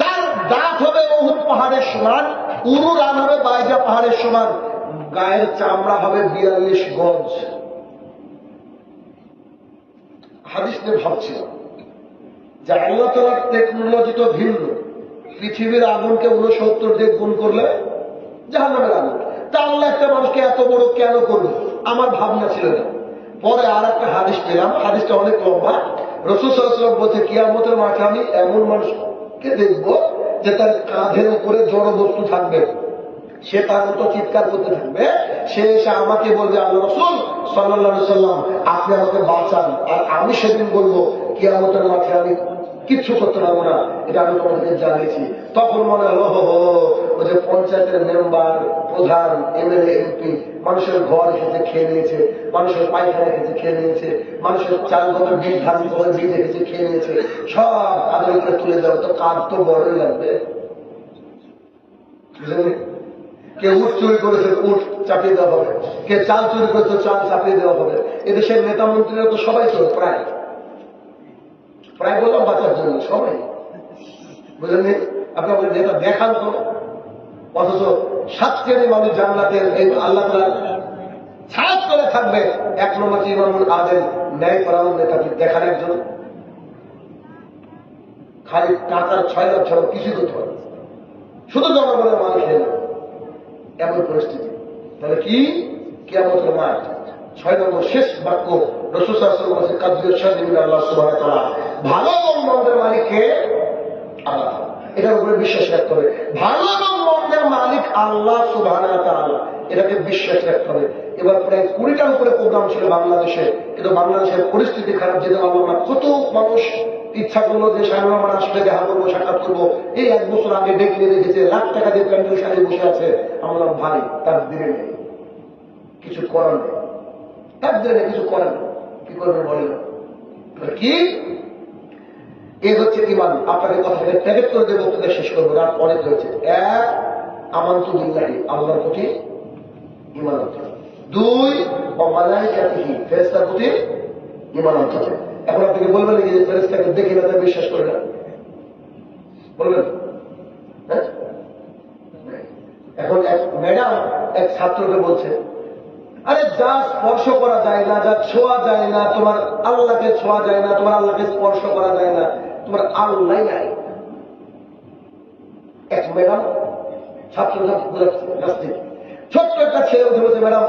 তার দাঁত হবে উহুদ পাহাড়ের সমান, উরু রান হবে বাইজা পাহাড়ের সমান, গায়ের চামড়া হবে 42 গজ। হাদিস নিয়ে ভাবছিলাম যে আল্লাহ তাআলার টেকনোলজি তো ভিন্ন। পৃথিবীর আগুনকে 69 দিয়ে গুণ করলে জাহান্নামের আগুন। তা আল্লাহ একটা মানুষকে এত বড় কেন করবে, আমার ভাবনা ছিল না। পরে আর একটা হাদিস পেলাম, হাদিসটা অনেক লম্বা। রাসূল সাল্লাল্লাহু আলাইহি ওয়াসাল্লাম বলছে, কিয়ামতের মাঠে আমি এমন মানুষকে দেখব যে তার কাঁধের উপরে জড় বস্তু থাকবে, সে তার মতো চিৎকার করতে থাকবে, সে এসে আমাকে বলবে আল্লাহ রাসূল সাল্লাল্লাহু আলাইহি সাল্লাম আপনি আমাকে বাঁচান, আর আমি সেদিন বলবো কিয়ামতের মাঠে আমি কিচ্ছু করতে পারবো না, এটা আমি তোমাদেরকে জানিয়েছি। তখন মনে হলো ওই যে পঞ্চায়েতের মেম্বার, প্রধান, এমএলএ, এমপি মানুষের ঘর এসেছে খেয়ে নিয়েছে, মানুষের পায়খানা এসেছে খেয়ে নিয়েছে, মানুষের চাল গমের বীজ, ধান গমের বীজ এসেছে খেয়ে নিয়েছে, সব তাদের উপরে তুলে দেওয়া, তো কাজ তো বড়ই লাগবে। বুঝলেন? কে উট চুরি করেছে, উট চাপিয়ে দেওয়া হবে, কে চাল চুরি করেছে, চাল চাপিয়ে দেওয়া হবে। এদেশের নেতা মন্ত্রীরা তো সবাই তো প্রায় বললাম বাঁচার জন্য সবাই, বুঝলেন? আপনি আমাদের নেতা দেখান তো, অথচ 7 শ্রেণী মানুষ জান্নাতের এই আল্লাহ তাআলা ছাড় করে থাকবে, 1 নম্বর ইমামুল আদেল ন্যায় পরায়ণ নেতা দেখান একজন, খালি টাকার 6 লাখ ছাড়া কিছু করতে পারে, শুধু জনগণের মাল খেয়ে নেবে, এমন পরিস্থিতি। তাহলে কি কিয়ামতের মাঠ 6 নম্বর শেষ বাক্য রাসূল সাল্লাল্লাহু আলাইহি ওয়াসাল্লাম বলেছেন কাদির শাদিন আল্লাহ সুবহানাহু ওয়া তাআলা, ভালো এবং মন্দের মালিক কে? আল্লাহ। এটার উপরে বিশ্বাস রাখতে হবে, ভালো এবং মন্দের মালিক আল্লাহ সুবহানাহু ওয়া তাআলা, এটাকে বিশ্বাস রাখতে হবে। এবার প্রায় 20টার উপরে প্রোগ্রাম ছিল বাংলাদেশে, কিন্তু বাংলাদেশের পরিস্থিতি খারাপ, যেতে পারবো না। কত মানুষ ইচ্ছা করলো যে সামনে আসলে দেখা করবো, সাক্ষাৎ করবো, এই 1 বছর আগে ডেকে রেখেছে, লাখ টাকা দিয়ে প্যান্ডেল সারিয়ে বসে আছে। আমরা ভাই তার দিনে নেই, কিছু করার নেই, তার দিনে কিছু করার নেই, কি করবেন বলেন? কি এ হচ্ছে ইমান। আপনাকে কথাকে প্যাকেট করে দিয়ে বক্তৃতা শেষ করবো, রাত অনেক হয়েছে। 1 আমানতু বিল্লাহি, আল্লাহর প্রতি ঈমান আনতে হবে। 2 ওয়া মালাইকাতিহি, ফেরেশতার প্রতি ঈমান আনতে হবে। এখন আপনাকে বলবেন যে ফেরেশতাকে দেখে না তাই বিশ্বাস করে না, বলবেন? হ্যাঁ, এখন এক ম্যাডাম এক ছাত্রকে বলছে, আরে যা স্পর্শ করা যায় না, যা ছোঁয়া যায় না, তোমার আল্লাহকে ছোঁয়া যায় না, তোমার আল্লাহকে স্পর্শ করা যায় না, তোমার আল্লাহ নাই। এক ম্যাডাম ছাত্ররা নাস্তিক, ছোট্ট একটা ছেলে উঠে বলছে, ম্যাডাম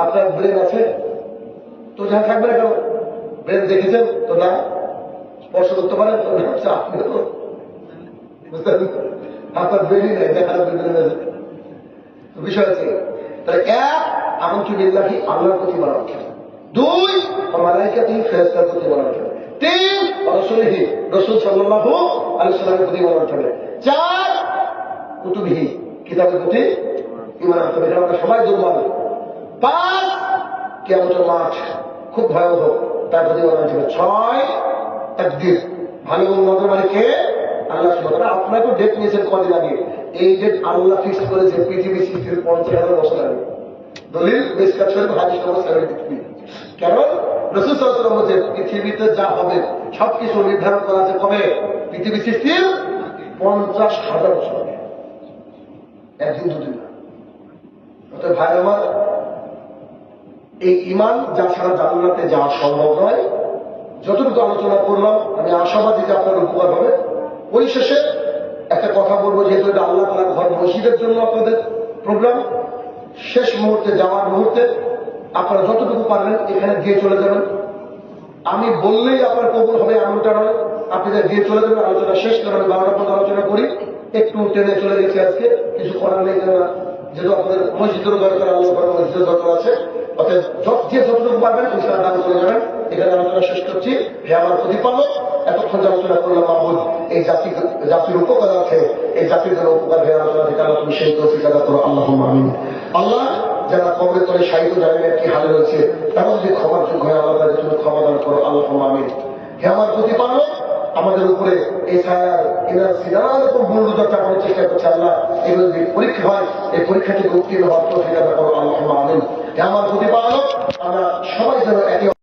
আপনার ব্রেন আছে? তো যা থাকবে না কেন, ব্রেন দেখেছেন তো? না। স্পর্শ করতে পারেন তো? আপনি বুঝতে আপনার ব্রেনই নেই, দেখার ব্রেন আছে। বিষয় আছে। তাহলে 1 আমানতু বিল্লাহি, আল্লাহর প্রতি ঈমান আনতে হবে। 2 ওয়া মালাইকাতিহি, ফেরেশতার প্রতি ঈমান আনতে হবে। 3 ওয়া রাসূলিহি, রাসূল সাল্লাল্লাহু আলাইহি ওয়াসাল্লামের প্রতি ঈমান আনতে হবে। 4 কুতুবিহি, কিতাবের প্রতি ঈমান আনতে হবে। এটা আমরা সবাই দুর্বল। 5 কিয়ামতের মাঠ খুব ভয়াবহ, তার প্রতি ঈমান আনতে হবে। 6 তাকদীর, ভালো এবং মন্দের মালিক কে? আল্লাহ সুবহানাহু ওয়া তাআলা। আপনারা তো ডেট নিয়েছেন কদিন আগে, এই ডেট আল্লাহ ফিক্স করেছে পৃথিবী সৃষ্টির 50,000 বছর আগে। দলিল মিশকাত শরীফ হাদিস নম্বর 73। কেন? রাসূল সাল্লাল্লাহু আলাইহি ওয়াসাল্লাম বলেছেন পৃথিবীতে যা হবে সবকিছু নির্ধারণ করা আছে কবে? পৃথিবী সৃষ্টির 50,000 বছর আগে, একদিন দুদিন না। অতএব ভাই আমার, এই ঈমান যা ছাড়া জান্নাতে যাওয়া সম্ভব নয়। যতটুকু আলোচনা করলাম আমি আশাবাদী যে আপনার উপকার হবে। পরিশেষে একটা কথা বলবো, যেহেতু এটা আল্লাহ তাআলার ঘর, মসজিদের জন্য আপনাদের প্রোগ্রাম, শেষ মুহূর্তে যাওয়ার মুহূর্তে আপনারা যতটুকু পারবেন এখানে দিয়ে চলে যাবেন। আমি বললেই আপনার কবুল হবে এমনটা নয়, আপনি দিয়ে চলে যাবেন। আলোচনা শেষ করে আমি 12টা পর্যন্ত আলোচনা করি, একটু ট্রেনে চলে গেছি আজকে, কিছু করার নেই, যেহেতু আপনাদের মসজিদেরও দরকার, আল্লাহ মসজিদের দরকার আছে। অর্থাৎ যে যতটুকু পারবেন ইনশাআল্লাহ দান করে যাবেন। এখানে আলোচনা শেষ করছি। হে আমার প্রতিপালক, এতক্ষণ যে আলোচনা করলাম মাহবুব, এই জাতির উপকার আছে, এই জাতির জন্য উপকার হয়ে আলোচনা থেকে আল্লাহ তুমি সেই তৌফিক আদা করো, আল্লাহুম্মা আমিন। আল্লাহ, যারা কবরে তলে শায়িত জানেন কি হালে রয়েছে, তারা যদি ক্ষমার যোগ্য হয় আল্লাহ তুমি ক্ষমা দান করো, আল্লাহুম্মা আমিন। হে আমার প্রতিপালক, আমাদের উপরে এই ছায়ার এনার সিনার উপর বুলডোজার চাপানোর চেষ্টা করছে, আল্লাহ এগুলো যদি পরীক্ষা হয়, এই পরীক্ষা থেকে উত্তীর্ণ হওয়ার তৌফিক আদা করো, আল্লাহুম্মা আমিন। হে আমার প্রতিপালক, আমরা সবাই যেন একে